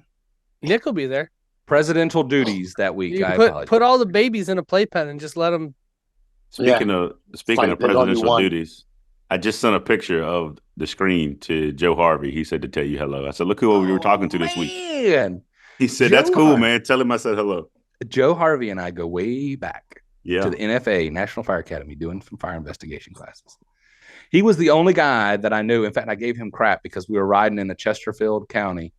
Nick will be there. Presidential duties that week. You put all the babies in a playpen and just let them. Speaking of presidential duties, I just sent a picture of the screen to Joe Harvey. He said to tell you hello. I said, look who we were talking to this week. He said, that's cool, man. Tell him I said hello. Joe Harvey and I go way back to the NFA, National Fire Academy, doing some fire investigation classes. He was the only guy that I knew. In fact, I gave him crap because we were riding in the Chesterfield County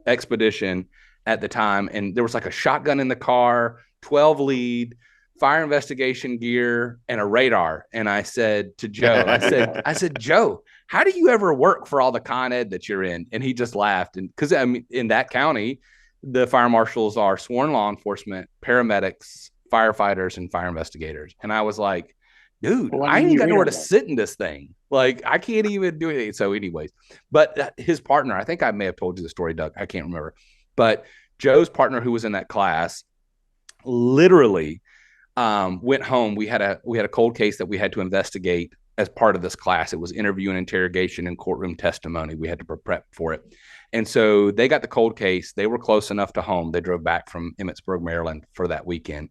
expedition at the time. And there was like a shotgun in the car, 12 lead, fire investigation gear, and a radar. And I said to Joe, I said, Joe, how do you ever work for all the Con Ed that you're in? And he just laughed. And because I mean, in that county, the fire marshals are sworn law enforcement, paramedics, firefighters, and fire investigators. And I was like, dude, I ain't got nowhere to sit in this thing. Like, I can't even do anything. So anyways, but his partner, I think I may have told you the story, Doug. I can't remember. But Joe's partner, who was in that class, literally went home. We had a cold case that we had to investigate as part of this class. It was interview and interrogation and courtroom testimony. We had to prep for it. And so they got the cold case. They were close enough to home. They drove back from Emmitsburg, Maryland for that weekend.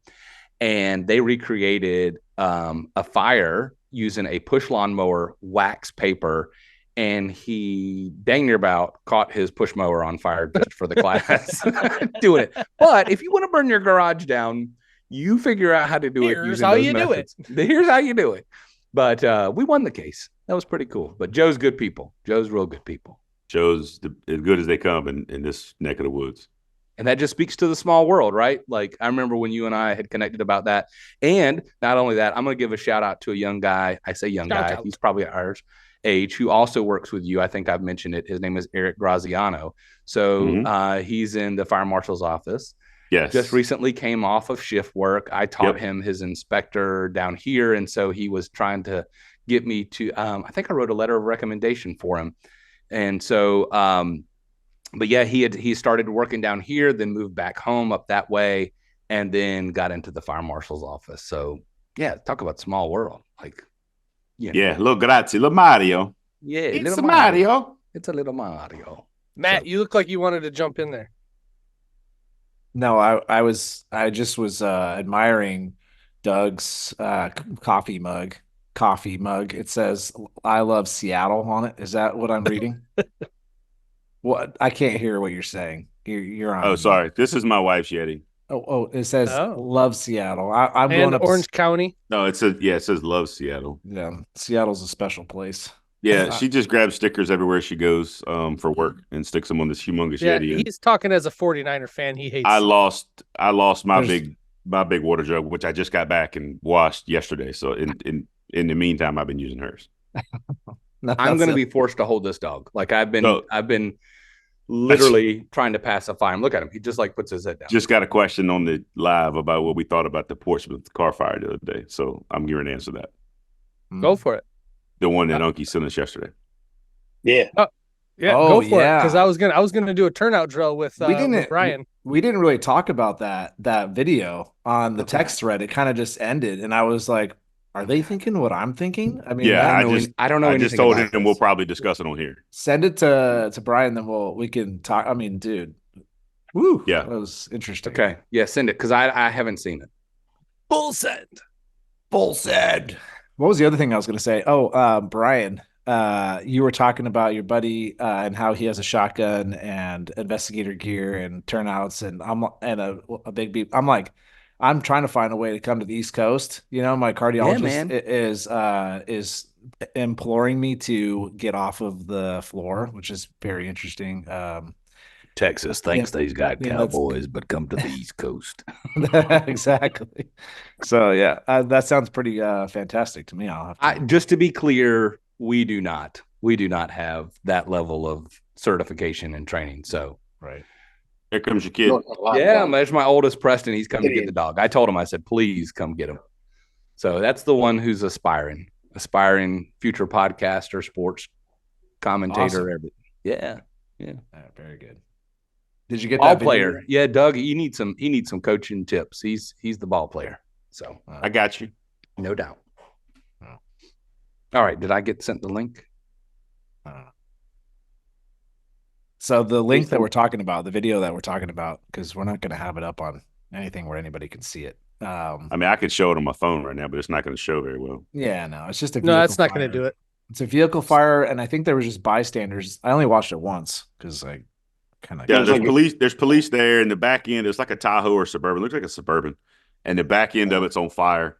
And they recreated a fire using a push lawnmower, wax paper, and he dang near about caught his push mower on fire just for the class doing it. But if you want to burn your garage down, you figure out how to do it. Here's how you do it. Here's how you do it. But we won the case. That was pretty cool. But Joe's good people. Joe's real good people. Joe's as good as they come in this neck of the woods. And that just speaks to the small world, right? Like, I remember when you and I had connected about that. And not only that, I'm going to give a shout out to a young guy. I say young guy. He's probably our age, who also works with you. I think I've mentioned it. His name is Eric Graziano. So he's in the fire marshal's office. Yes. Just recently came off of shift work. I taught him his inspector down here. And so he was trying to get me to, I think I wrote a letter of recommendation for him. And so, but yeah, he started working down here, then moved back home up that way, and then got into the fire marshal's office. So yeah, talk about small world. Like, you know. Yeah, little grazie, little Mario. Yeah, it's a Mario. It's a little Mario. Matt, you look like you wanted to jump in there. No, I just was admiring Doug's coffee mug. It says "I love Seattle" on it. Is that what I'm reading? What? I can't hear what you're saying. You're on. Oh, sorry. This is my wife's Yeti. Oh, it says "Love Seattle." I'm and going up Orange County. No, it says "Love Seattle." Yeah, Seattle's a special place. Yeah, she just grabs stickers everywhere she goes for work and sticks them on this humongous Yeti. He's talking as a 49er fan. He hates. I lost my big water jug, which I just got back and washed yesterday. So in the meantime, I've been using hers. I'm going to be forced to hold this dog. Like I've been literally trying to pacify him. Look at him. He just like puts his head down. Just got a question on the live about what we thought about the Portsmouth car fire the other day. So I'm going to answer that. Go for it. The one that Unkie sent us yesterday. Yeah. Go for it. Because I was gonna do a turnout drill with Brian. We didn't really talk about that video on the text thread. It kind of just ended, and I was like, "Are they thinking what I'm thinking?" I mean, I don't know. I just told him we'll probably discuss it on here. Send it to Brian, then we can talk. I mean, dude, woo, yeah, that was interesting. Okay, yeah, send it because I haven't seen it. Full send. What was the other thing I was going to say? Oh, Brian, you were talking about your buddy and how he has a shotgun and investigator gear and turnouts and a big beep. I'm like, I'm trying to find a way to come to the East Coast. You know, my cardiologist is imploring me to get off of the floor, which is very interesting. Texas thinks they've got cowboys, but come to the East Coast. Exactly. So yeah, that sounds pretty fantastic to me. Just to be clear, we do not have that level of certification and training. So right. Here comes your kid. Yeah, there's my oldest Preston. He's come to get the dog. I told him, I said, please come get him. So that's the one who's aspiring future podcaster, sports commentator. Awesome. Yeah. Very good. Did you get ball that player? video? Yeah, Doug. He needs some coaching tips. He's the ball player. So I got you, no doubt. All right. Did I get sent the link? So the link that we're talking about, the video that we're talking about, because we're not going to have it up on anything where anybody can see it. I mean, I could show it on my phone right now, but it's not going to show very well. Yeah, no, it's just a no. That's not going to do it. It's a vehicle fire, and I think there was just bystanders. I only watched it once because I kind of there's police. There's police there in the back end. It's like a Tahoe or Suburban. It looks like a Suburban, and the back end of it's on fire.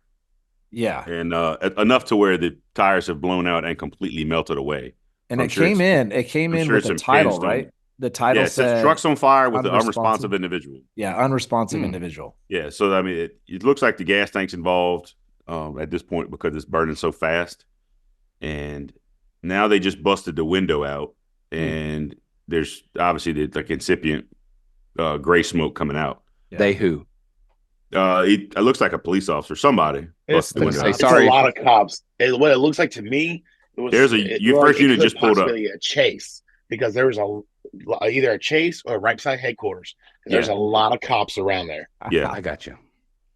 Yeah, and enough to where the tires have blown out and completely melted away. And it came in with a title, right? The title said "Trucks on fire with the unresponsive individual." Yeah, unresponsive individual. Yeah, so I mean, it looks like the gas tank's involved at this point because it's burning so fast. And now they just busted the window out, and there's obviously the incipient gray smoke coming out. Yeah. They who? It looks like a police officer. Somebody busted the window out. It's a lot of cops. What it looks like to me, your first unit just pulled up. A chase because there was either a chase or right beside headquarters. There's a lot of cops around there. Yeah, I got you.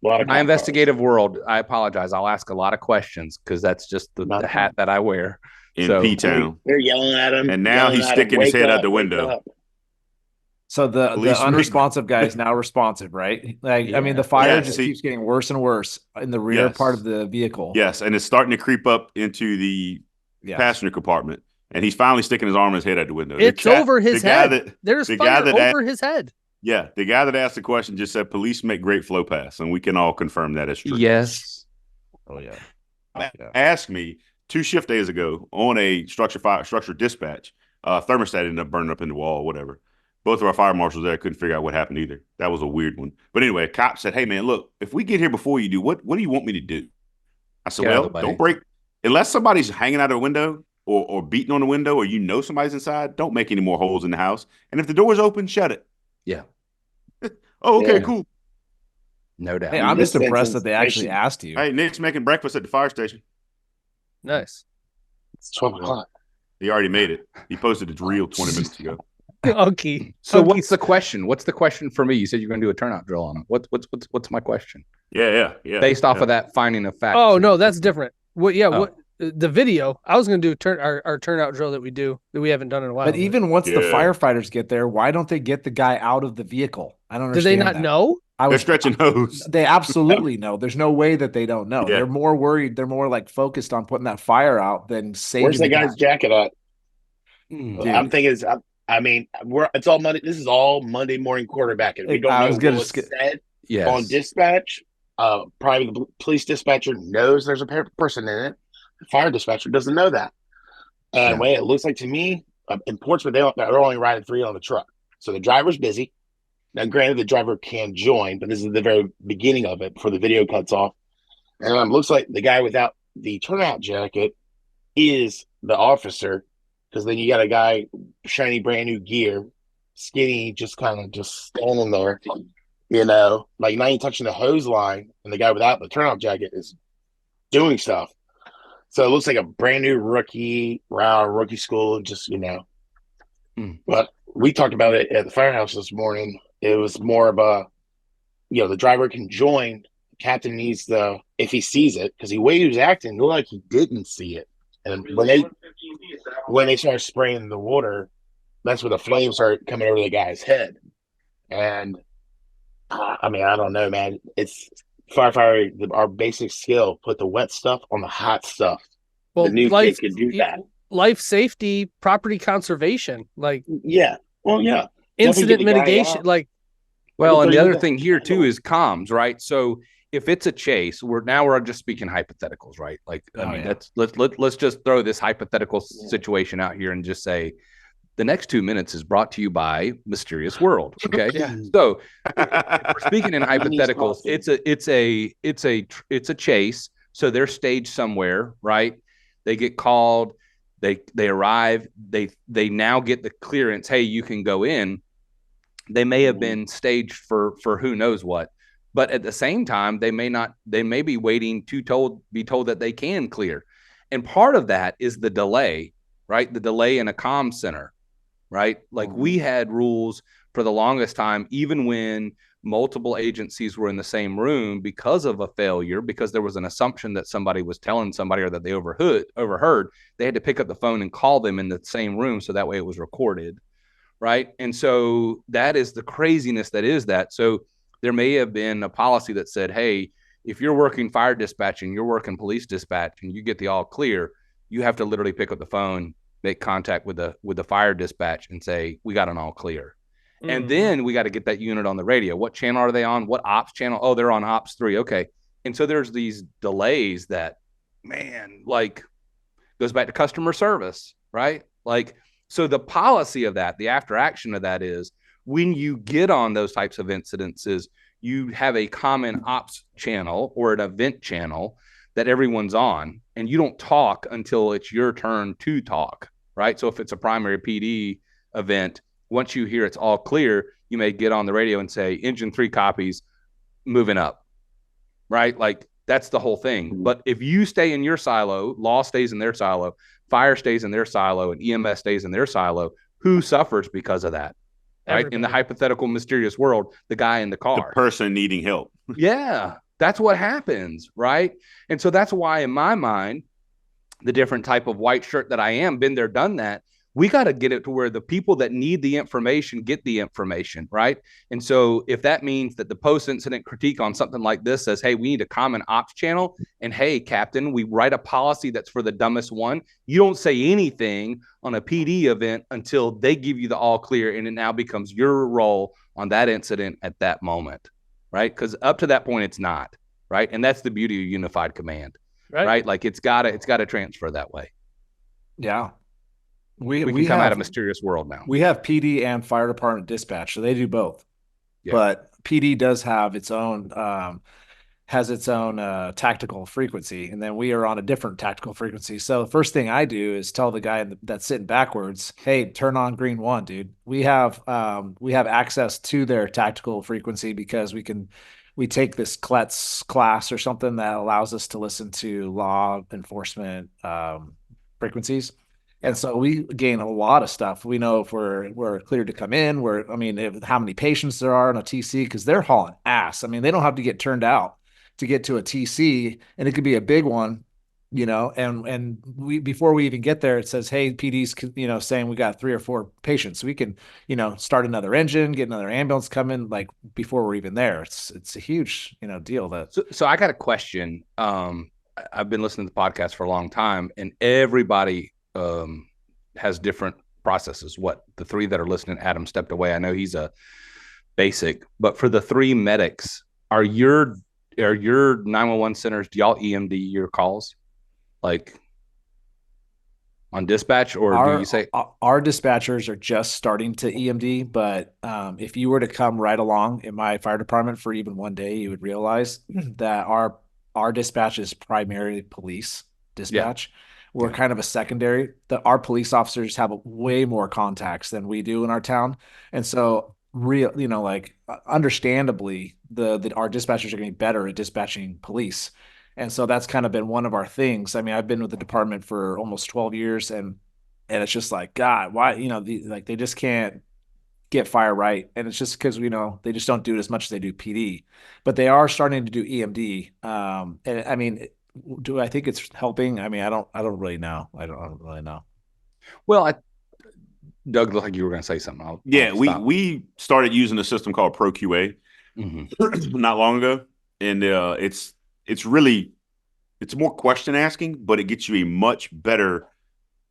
My investigative world, I apologize. I'll ask a lot of questions because that's just the hat that I wear. In P-Town. They're yelling at him. And now he's sticking his head out the window. So the unresponsive guy is now responsive, right? Like, yeah. I mean, the fire keeps getting worse and worse in the rear part of the vehicle. Yes, and it's starting to creep up into the passenger compartment. And he's finally sticking his arm and his head out the window. It's over his head. There's fire over his head. Yeah, the guy that asked the question just said, police make great flow paths, and we can all confirm that is true. Yes. Oh, yeah. Asked me 2 shift days ago on a structure dispatch, thermostat ended up burning up in the wall, whatever. Both of our fire marshals there couldn't figure out what happened either. That was a weird one. But anyway, a cop said, hey, man, look, if we get here before you do, what do you want me to do? I said, don't break. Unless somebody's hanging out of a window or beating on the window or you know somebody's inside, don't make any more holes in the house. And if the door's open, shut it. Yeah. Oh, okay, cool. No doubt. Hey, I'm just impressed that they actually asked you. Hey, Nick's making breakfast at the fire station. Nice. It's 12 o'clock. He already made it. He posted his reel 20 minutes ago. Okay. So what's the question? What's the question for me? You said you're going to do a turnout drill on it. What's my question? Yeah. Based off of that finding of fact. Oh no, that's different. What the video? I was going to do our turnout drill that we haven't done in a while. But even once the firefighters get there, why don't they get the guy out of the vehicle? I don't understand. Do they not know? They're stretching hose. They absolutely know. There's no way that they don't know. Yeah. They're more worried. They're more like focused on putting that fire out than saving. Where's the guy's jacket at? I'm thinking it's all Monday. This is all Monday morning quarterbacking. We don't know what's said on dispatch. Probably the police dispatcher knows there's a person in it. The fire dispatcher doesn't know that. And the way it looks like to me, in Portsmouth, they're only riding 3 on the truck. So the driver's busy. Now, granted, the driver can join, but this is the very beginning of it before the video cuts off. And it looks like the guy without the turnout jacket is the officer, because then you got a guy, shiny brand new gear, skinny, just standing there, like not even touching the hose line, and the guy without the turnout jacket is doing stuff. So it looks like a brand new rookie school, But we talked about it at the firehouse this morning. It was more of a, the driver can join. The captain needs if he sees it, because the way he was acting, it looked like he didn't see it. And when they started spraying the water, that's when the flames started coming over the guy's head. And I don't know, man. It's firefighter. Our basic skill: put the wet stuff on the hot stuff. Well, the new kid can do that. Life safety, property conservation, incident mitigation, and the other thing here too is comms, right? So if it's a chase, we're just speaking hypotheticals, right? Let's just throw this hypothetical situation out here and just say the next 2 minutes is brought to you by Mysterious World. Okay. So if we're speaking in hypotheticals, it's a chase. So they're staged somewhere, right? They get called, they arrive, they now get the clearance. Hey, you can go in. They may have been staged for who knows what. But at the same time, they may be waiting to be told that they can clear. And part of that is the delay, right? The delay in a comm center, right? Like we had rules for the longest time, even when multiple agencies were in the same room because of a failure, because there was an assumption that somebody was telling somebody or that they overheard, they had to pick up the phone and call them in the same room. So that way it was recorded, right? And so that is the craziness that is that. So there may have been a policy that said, hey, if you're working fire dispatch and you're working police dispatch and you get the all clear, you have to literally pick up the phone, make contact with the fire dispatch and say, we got an all clear. Mm-hmm. And then we got to get that unit on the radio. What channel are they on? What ops channel? Oh, they're on ops 3. Okay. And so there's these delays that, man, goes back to customer service, right? So the policy of that, the after action of that is, when you get on those types of incidences, you have a common ops channel or an event channel that everyone's on, and you don't talk until it's your turn to talk, right? So if it's a primary PD event, once you hear it's all clear, you may get on the radio and say, engine 3 copies, moving up, right? That's the whole thing. But if you stay in your silo, law stays in their silo, fire stays in their silo, and EMS stays in their silo, who suffers because of that? Right. Everybody. In the hypothetical mysterious world, the guy in the car, the person needing help. Yeah. That's what happens, right? And so that's why, in my mind, the different type of white shirt that I am, been there, done that. We got to get it to where the people that need the information get the information, right? And so if that means that the post-incident critique on something like this says, hey, we need a common ops channel, and hey, Captain, we write a policy that's for the dumbest one. You don't say anything on a PD event until they give you the all clear, and it now becomes your role on that incident at that moment, right? Because up to that point, it's not, right? And that's the beauty of unified command, right? Like it's gotta transfer that way. Yeah. We can come out of a mysterious world now. We have PD and fire department dispatch, so they do both. Yeah. But PD does have its own tactical frequency, and then we are on a different tactical frequency. So the first thing I do is tell the guy that's sitting backwards, "Hey, turn on green 1, dude." We have access to their tactical frequency because we take this CLETS class or something that allows us to listen to law enforcement frequencies. And so we gain a lot of stuff. We know if we're cleared to come in, how many patients there are in a TC, because they're hauling ass. I mean, they don't have to get turned out to get to a TC, and it could be a big one, and we, before we even get there, it says, hey, PD's, saying we got 3 or 4 patients. So we can, start another engine, get another ambulance coming, like before we're even there. It's a huge, deal. So I got a question. I've been listening to the podcast for a long time, and everybody has different processes. What, the 3 that are listening, Adam stepped away. I know he's a basic, but for the 3 medics, are your 911 centers, do y'all EMD your calls, like on dispatch, or do you say our dispatchers are just starting to EMD? But if you were to come right along in my fire department for even one day, you would realize that our dispatch is primarily police dispatch. Yeah. We're kind of a secondary. Our police officers have way more contacts than we do in our town. And so understandably, our dispatchers are getting better at dispatching police. And so that's kind of been one of our things. I mean, I've been with the department for almost 12 years, and it's just like, God, why, they just can't get fire right. And it's just because, they just don't do it as much as they do PD, but they are starting to do EMD. And I mean, do I think it's helping? I mean, I don't really know. I don't really know. Well, Doug, looked like you were going to say something. We started using a system called Pro QA not long ago, and it's more question asking, but it gets you a much better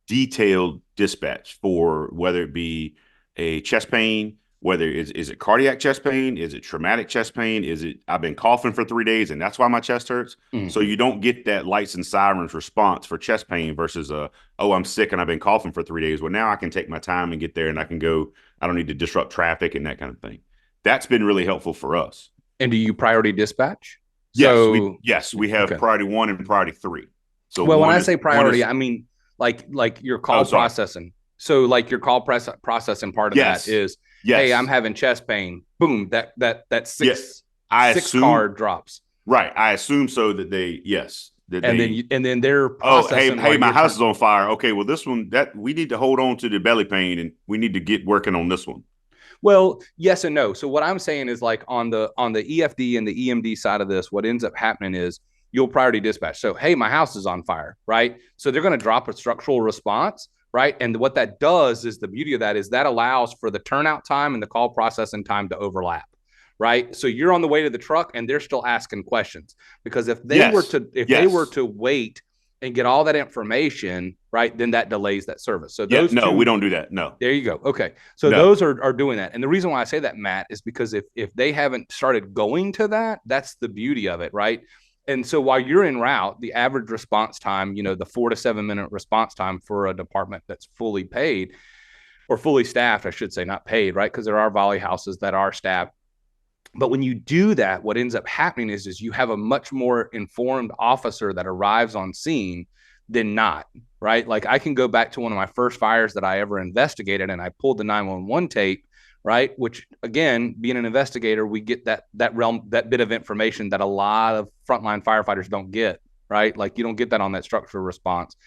detailed dispatch for whether it be a chest pain, whether is it cardiac chest pain, is it traumatic chest pain, is it I've been coughing for 3 days and that's why my chest hurts. So you don't get that lights and sirens response for chest pain versus I'm sick and I've been coughing for 3 days. Well, now I can take my time and get there, and I can go. I don't need to disrupt traffic and that kind of thing. That's been really helpful for us. And do you priority dispatch? Yes, we have priority 1 and priority 3. So when I say priority, I mean like your call processing. So like your call processing part of that is, hey, I'm having chest pain. Boom, that six card drops. Right, I assume so that they then they're processing. Hey, my house is on fire. Okay, well this one that we need to hold on to the belly pain, and we need to get working on this one. Well, yes and no. So what I'm saying is, like on the EFD and the EMD side of this, what ends up happening is you'll priority dispatch. So, hey, my house is on fire, right? So they're going to drop a structural response, right? And what that does is, the beauty of that is that allows for the turnout time and the call processing time to overlap, right? So you're on the way to the truck and they're still asking questions, because if they were to wait and get all that information, right, then that delays that service. So we don't do that. No. There you go. Okay. So those are doing that. And the reason why I say that, Matt, is because if they haven't started going to that, that's the beauty of it, right? And so while you're en route, the average response time, the 4 to 7 minute response time for a department that's fully paid, or fully staffed, I should say, not paid, right? Because there are volley houses that are staffed. But when you do that, what ends up happening is you have a much more informed officer that arrives on scene than not, right? Like, I can go back to one of my first fires that I ever investigated, and I pulled the 911 tape, right? Which, again, being an investigator, we get that bit of information that a lot of frontline firefighters don't get, right? Like, you don't get that on that structural response.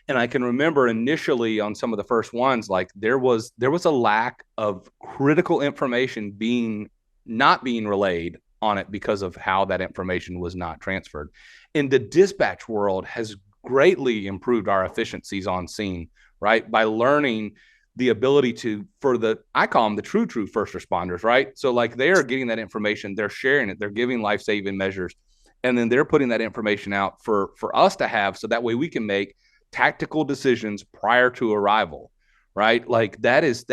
And I can remember initially on some of the first ones, like there was a lack of critical information not being relayed on it because of how that information was not transferred. And the dispatch world has greatly improved our efficiencies on scene, right? By learning the ability I call them the true first responders, right? So like they are getting that information, they're sharing it, they're giving life-saving measures, and then they're putting that information out for us to have, so that way we can make tactical decisions prior to arrival, right? Like that is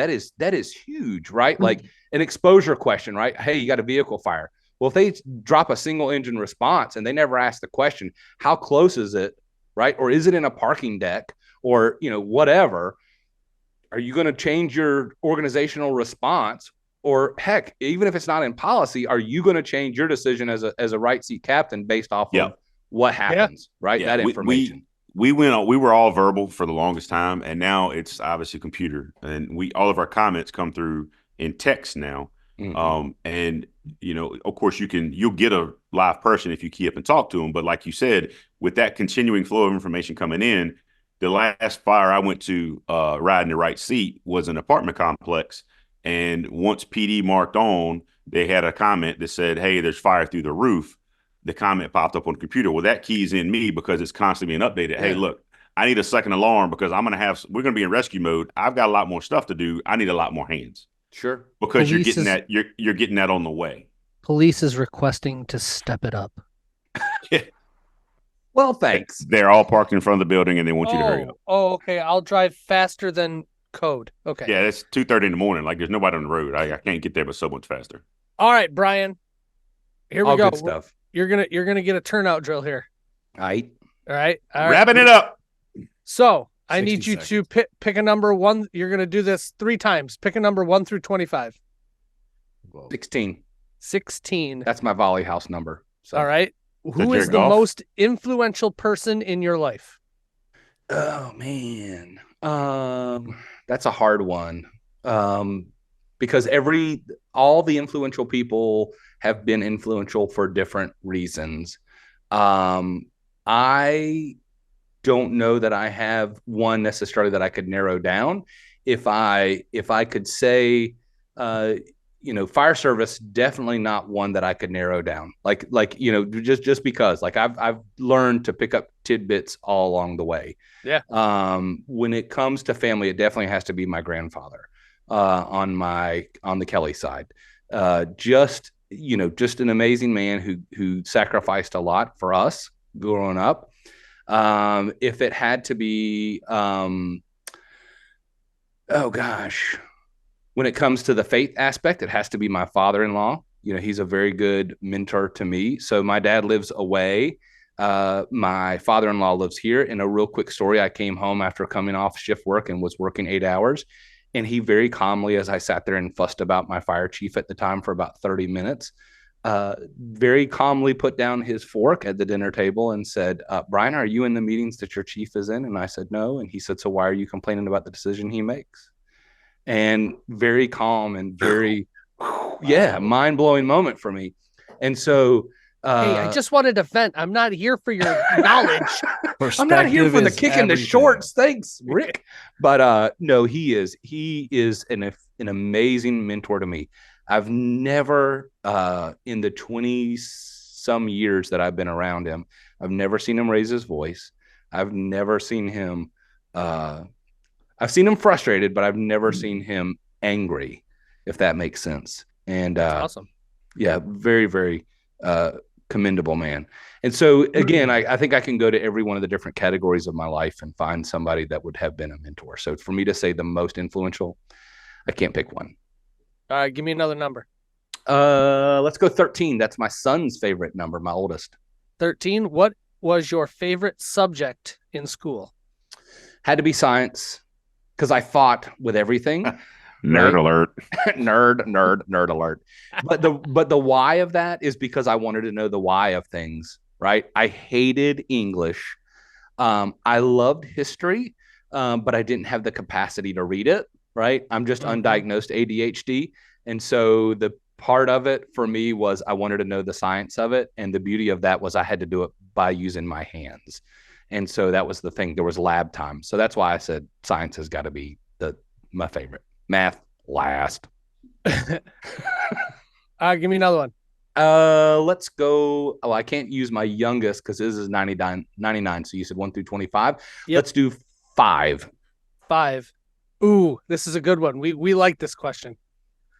huge, right? Like an exposure question, right? Hey, you got a vehicle fire. Well, if they drop a single engine response and they never ask the question, how close is it, right? Or is it in a parking deck or, whatever? Are you going to change your organizational response? Or heck, even if it's not in policy, are you going to change your decision as a right seat captain based off of what happens, right? Yeah. That information. We were all verbal for the longest time, and now it's obviously computer, and all of our comments come through in text now. Mm-hmm. And of course you'll get a live person if you key up and talk to them. But like you said, with that continuing flow of information coming in, the last fire I went to riding the right seat was an apartment complex. And once PD marked on, they had a comment that said, hey, there's fire through the roof. The comment popped up on the computer. Well, that keys in me because it's constantly being updated. Yeah. Hey, look, I need a second alarm because we're going to be in rescue mode. I've got a lot more stuff to do. I need a lot more hands. Sure. Because you're getting that on the way. Police is requesting to step it up. Yeah. Well, thanks. They're all parked in front of the building and they want you to hurry up. Oh, okay. I'll drive faster than code. Okay. Yeah, it's 2:30 in the morning. Like there's nobody on the road. I can't get there but so much faster. All right, Brian. Here we go. Good stuff. You're gonna get a turnout drill here. All right. Wrapping it up. So I need you to pick a number one. You're gonna do this 3 times. Pick a number 1 through 25. 16. 16. That's my volley house number. So. All right. Who is the most influential person in your life? Oh man. That's a hard one. Because all the influential people have been influential for different reasons. I don't know that I have one necessarily that I could narrow down. If I could say, fire service, definitely not one that I could narrow down. Just because I've learned to pick up tidbits all along the way. Yeah. When it comes to family, it definitely has to be my grandfather, on the Kelly side. Just an amazing man who sacrificed a lot for us growing up. If it had to be, when it comes to the faith aspect, it has to be my father-in-law. He's a very good mentor to me. So my dad lives away. My father-in-law lives here. In a real quick story, I came home after coming off shift work and was working 8 hours. And he very calmly, as I sat there and fussed about my fire chief at the time for about 30 minutes, very calmly put down his fork at the dinner table and said, Brian, are you in the meetings that your chief is in? And I said, no. And he said, so why are you complaining about the decision he makes? And very calm and very, mind-blowing moment for me. And so, hey, I just wanted to vent. I'm not here for your knowledge. I'm not here for the kick in the shorts. Thanks, Rick. But no, he is an amazing mentor to me. I've never, in the 20-some years that I've been around him, I've never seen him raise his voice. I've never seen him, I've seen him frustrated, but I've never seen him angry, if that makes sense. And that's awesome. Yeah, very, very commendable man. And so again, I think I can go to every one of the different categories of my life and find somebody that would have been a mentor. So for me to say the most influential, I can't pick one. All right, give me another number. Let's go 13. That's my son's favorite number, my oldest. 13. What was your favorite subject in school? Had to be science, because I fought with everything. Nerd alert. nerd alert. But the why of that is because I wanted to know the why of things, right? I hated English. I loved history, but I didn't have the capacity to read it, right? I'm just undiagnosed ADHD. And so the part of it for me was I wanted to know the science of it. And the beauty of that was I had to do it by using my hands. And so that was the thing. There was lab time. So that's why I said science has got to be my favorite. Math last. Give me another one. Let's go. Oh, I can't use my youngest because this is 99. So you said 1 through 25. Yep. Let's do 5. 5. Ooh, this is a good one. We like this question.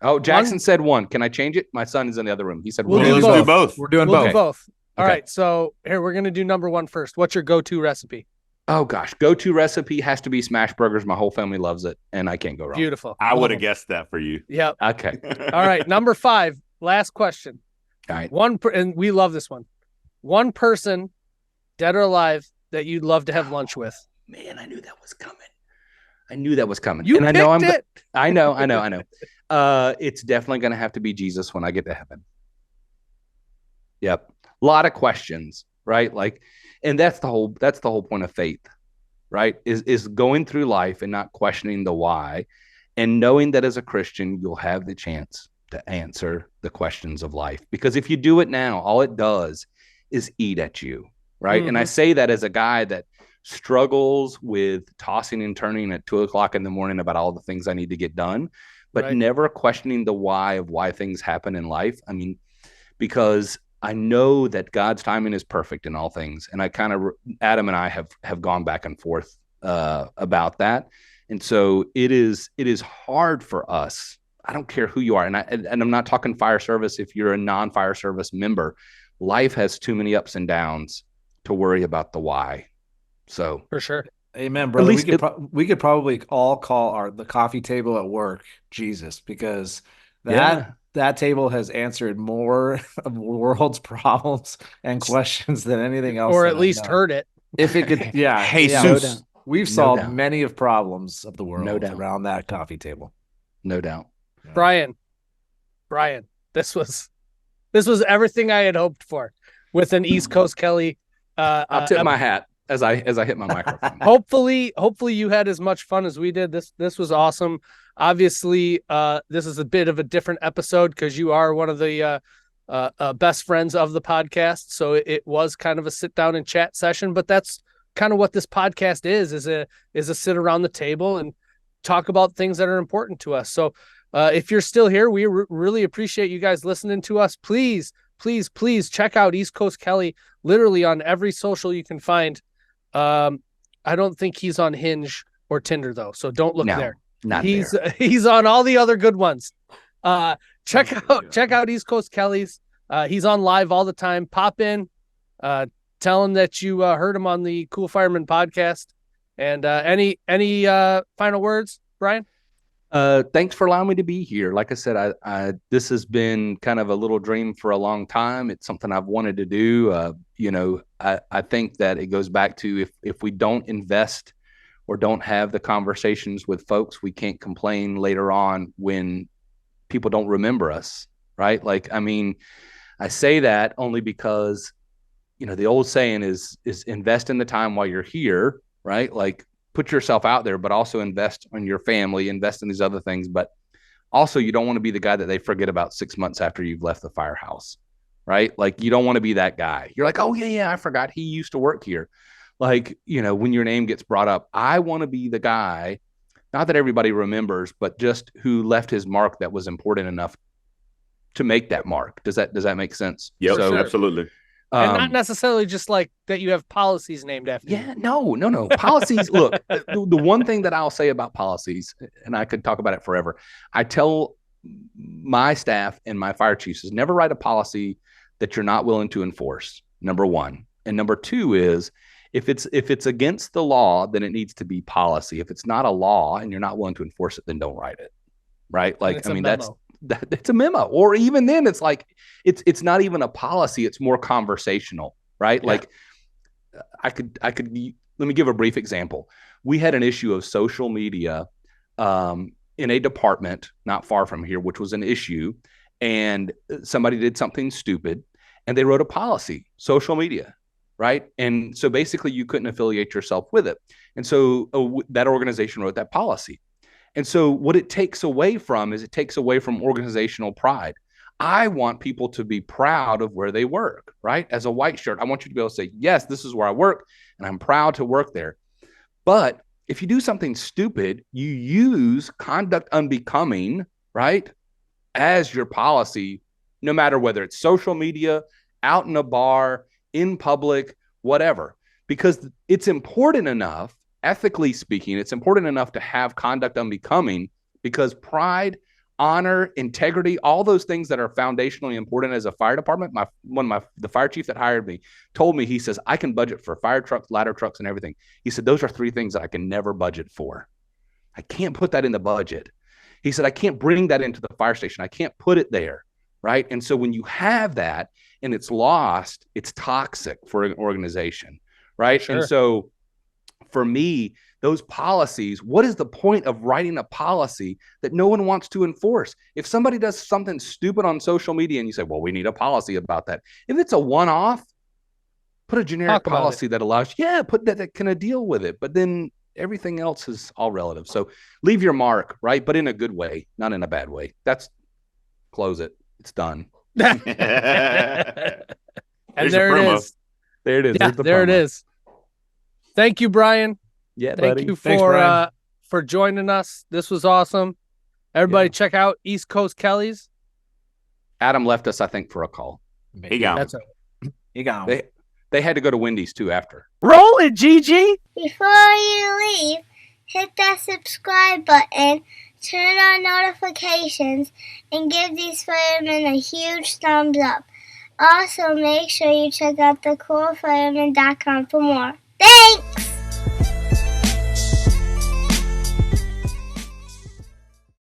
Oh, Jackson said 1. Can I change it? My son is in the other room. He said We'll 1. do Let's both. do both. We're doing We'll both. do both. All Okay. right. So here we're gonna do number 1 first. What's your go-to recipe? Oh gosh, go-to recipe has to be smash burgers. My whole family loves it, and I can't go wrong. Beautiful. I would have guessed that for you. Yep. Okay. All right. Number 5. Last question. All right. And we love this one. One person, dead or alive, that you'd love to have lunch with. Man, I knew that was coming. You and I picked know it. I know. It's definitely going to have to be Jesus when I get to heaven. Yep. A lot of questions, right? Like, and that's the whole point of faith, right? Is going through life and not questioning the why, and knowing that as a Christian, you'll have the chance to answer the questions of life. Because if you do it now, all it does is eat at you, right? Mm-hmm. And I say that as a guy that struggles with tossing and turning at 2:00 in the morning about all the things I need to get done, but Right. never questioning the why of why things happen in life. I mean, because I know that God's timing is perfect in all things. And I kind of, Adam and I have gone back and forth about that. And so it is hard for us. I don't care who you are. And I'm not talking fire service. If you're a non-fire service member, life has too many ups and downs to worry about the why. So For sure. Amen, brother. least We could probably all call the coffee table at work Jesus, because that table has answered more of the world's problems and questions than anything else. Or that at I least know. heard it. If it could, yeah. Jesus. doubt. We've No solved doubt. many of problems of the world No doubt. around that coffee table. no doubt. Brian, this was everything I had hoped for with an East Coast Kelly. I'll tip my hat as I hit my microphone. Hopefully you had as much fun as we did. This was awesome. Obviously, this is a bit of a different episode because you are one of the best friends of the podcast. So it was kind of a sit down and chat session, but that's kind of what this podcast is a sit around the table and talk about things that are important to us. So if you're still here, we really appreciate you guys listening to us. Please check out East Coast Kelly literally on every social you can find. I don't think he's on Hinge or Tinder though, so don't look there. He's on all the other good ones. Check out East Coast Kelly's. He's on live all the time. Pop in, tell him that you heard him on the Cool Fireman podcast. And any final words, Brian? Thanks for allowing me to be here. Like I said, I this has been kind of a little dream for a long time. It's something I've wanted to do. I think that it goes back to if we don't invest or don't have the conversations with folks, we can't complain later on when people don't remember us, right? Like, I mean, I say that only because, the old saying is invest in the time while you're here, right? Like, put yourself out there, but also invest in your family, invest in these other things. But also, you don't want to be the guy that they forget about 6 months after you've left the firehouse, right? Like, you don't want to be that guy. You're like, oh, yeah, I forgot he used to work here. Like, when your name gets brought up, I want to be the guy, not that everybody remembers, but just who left his mark that was important enough to make that mark. Does that make sense? Yep, Sure. absolutely. And not necessarily just like that you have policies named after you. Yeah, no. Policies, look, the one thing that I'll say about policies, and I could talk about it forever, I tell my staff and my fire chiefs is never write a policy that you're not willing to enforce, number one. And number two is if it's against the law, then it needs to be policy. If it's not a law and you're not willing to enforce it, then don't write it. Right? Like, I mean, that's a memo. Or even then it's like, it's not even a policy. It's more conversational, right? Yeah. Like I could, let me give a brief example. We had an issue of social media in a department not far from here, which was an issue. And somebody did something stupid and they wrote a policy, social media, right? And so basically you couldn't affiliate yourself with it. And so that organization wrote that policy. And so what it takes away from organizational pride. I want people to be proud of where they work, right? As a white shirt, I want you to be able to say, yes, this is where I work and I'm proud to work there. But if you do something stupid, you use conduct unbecoming, right, as your policy, no matter whether it's social media, out in a bar, in public, whatever, because it's important enough, ethically speaking, it's important enough to have conduct unbecoming, because pride, honor, integrity, all those things that are foundationally important as a fire department. The fire chief that hired me told me, he says, I can budget for fire trucks, ladder trucks, and everything. He said, those are 3 things that I can never budget for. I can't put that in the budget. He said, I can't bring that into the fire station. I can't put it there. Right. And so when you have that and it's lost, it's toxic for an organization. Right. Sure. And so for me, those policies, what is the point of writing a policy that no one wants to enforce? If somebody does something stupid on social media and you say, well, we need a policy about that. If it's a one-off, put a generic policy that allows, put that kind of deal with it. But then everything else is all relative. So leave your mark, right? But in a good way, not in a bad way. Close it. It's done. And there it is. There it is. Yeah, there it is. Thank you, Brian. Yeah, thank buddy. you for joining us. This was awesome. Everybody check out East Coast Kelly's. Adam left us, I think, for a call. He got That's He got They had to go to Wendy's too after. Roll it, Gigi. Before you leave, hit that subscribe button, turn on notifications, and give these firemen a huge thumbs up. Also, make sure you check out thecoolfireman.com for more. Thanks!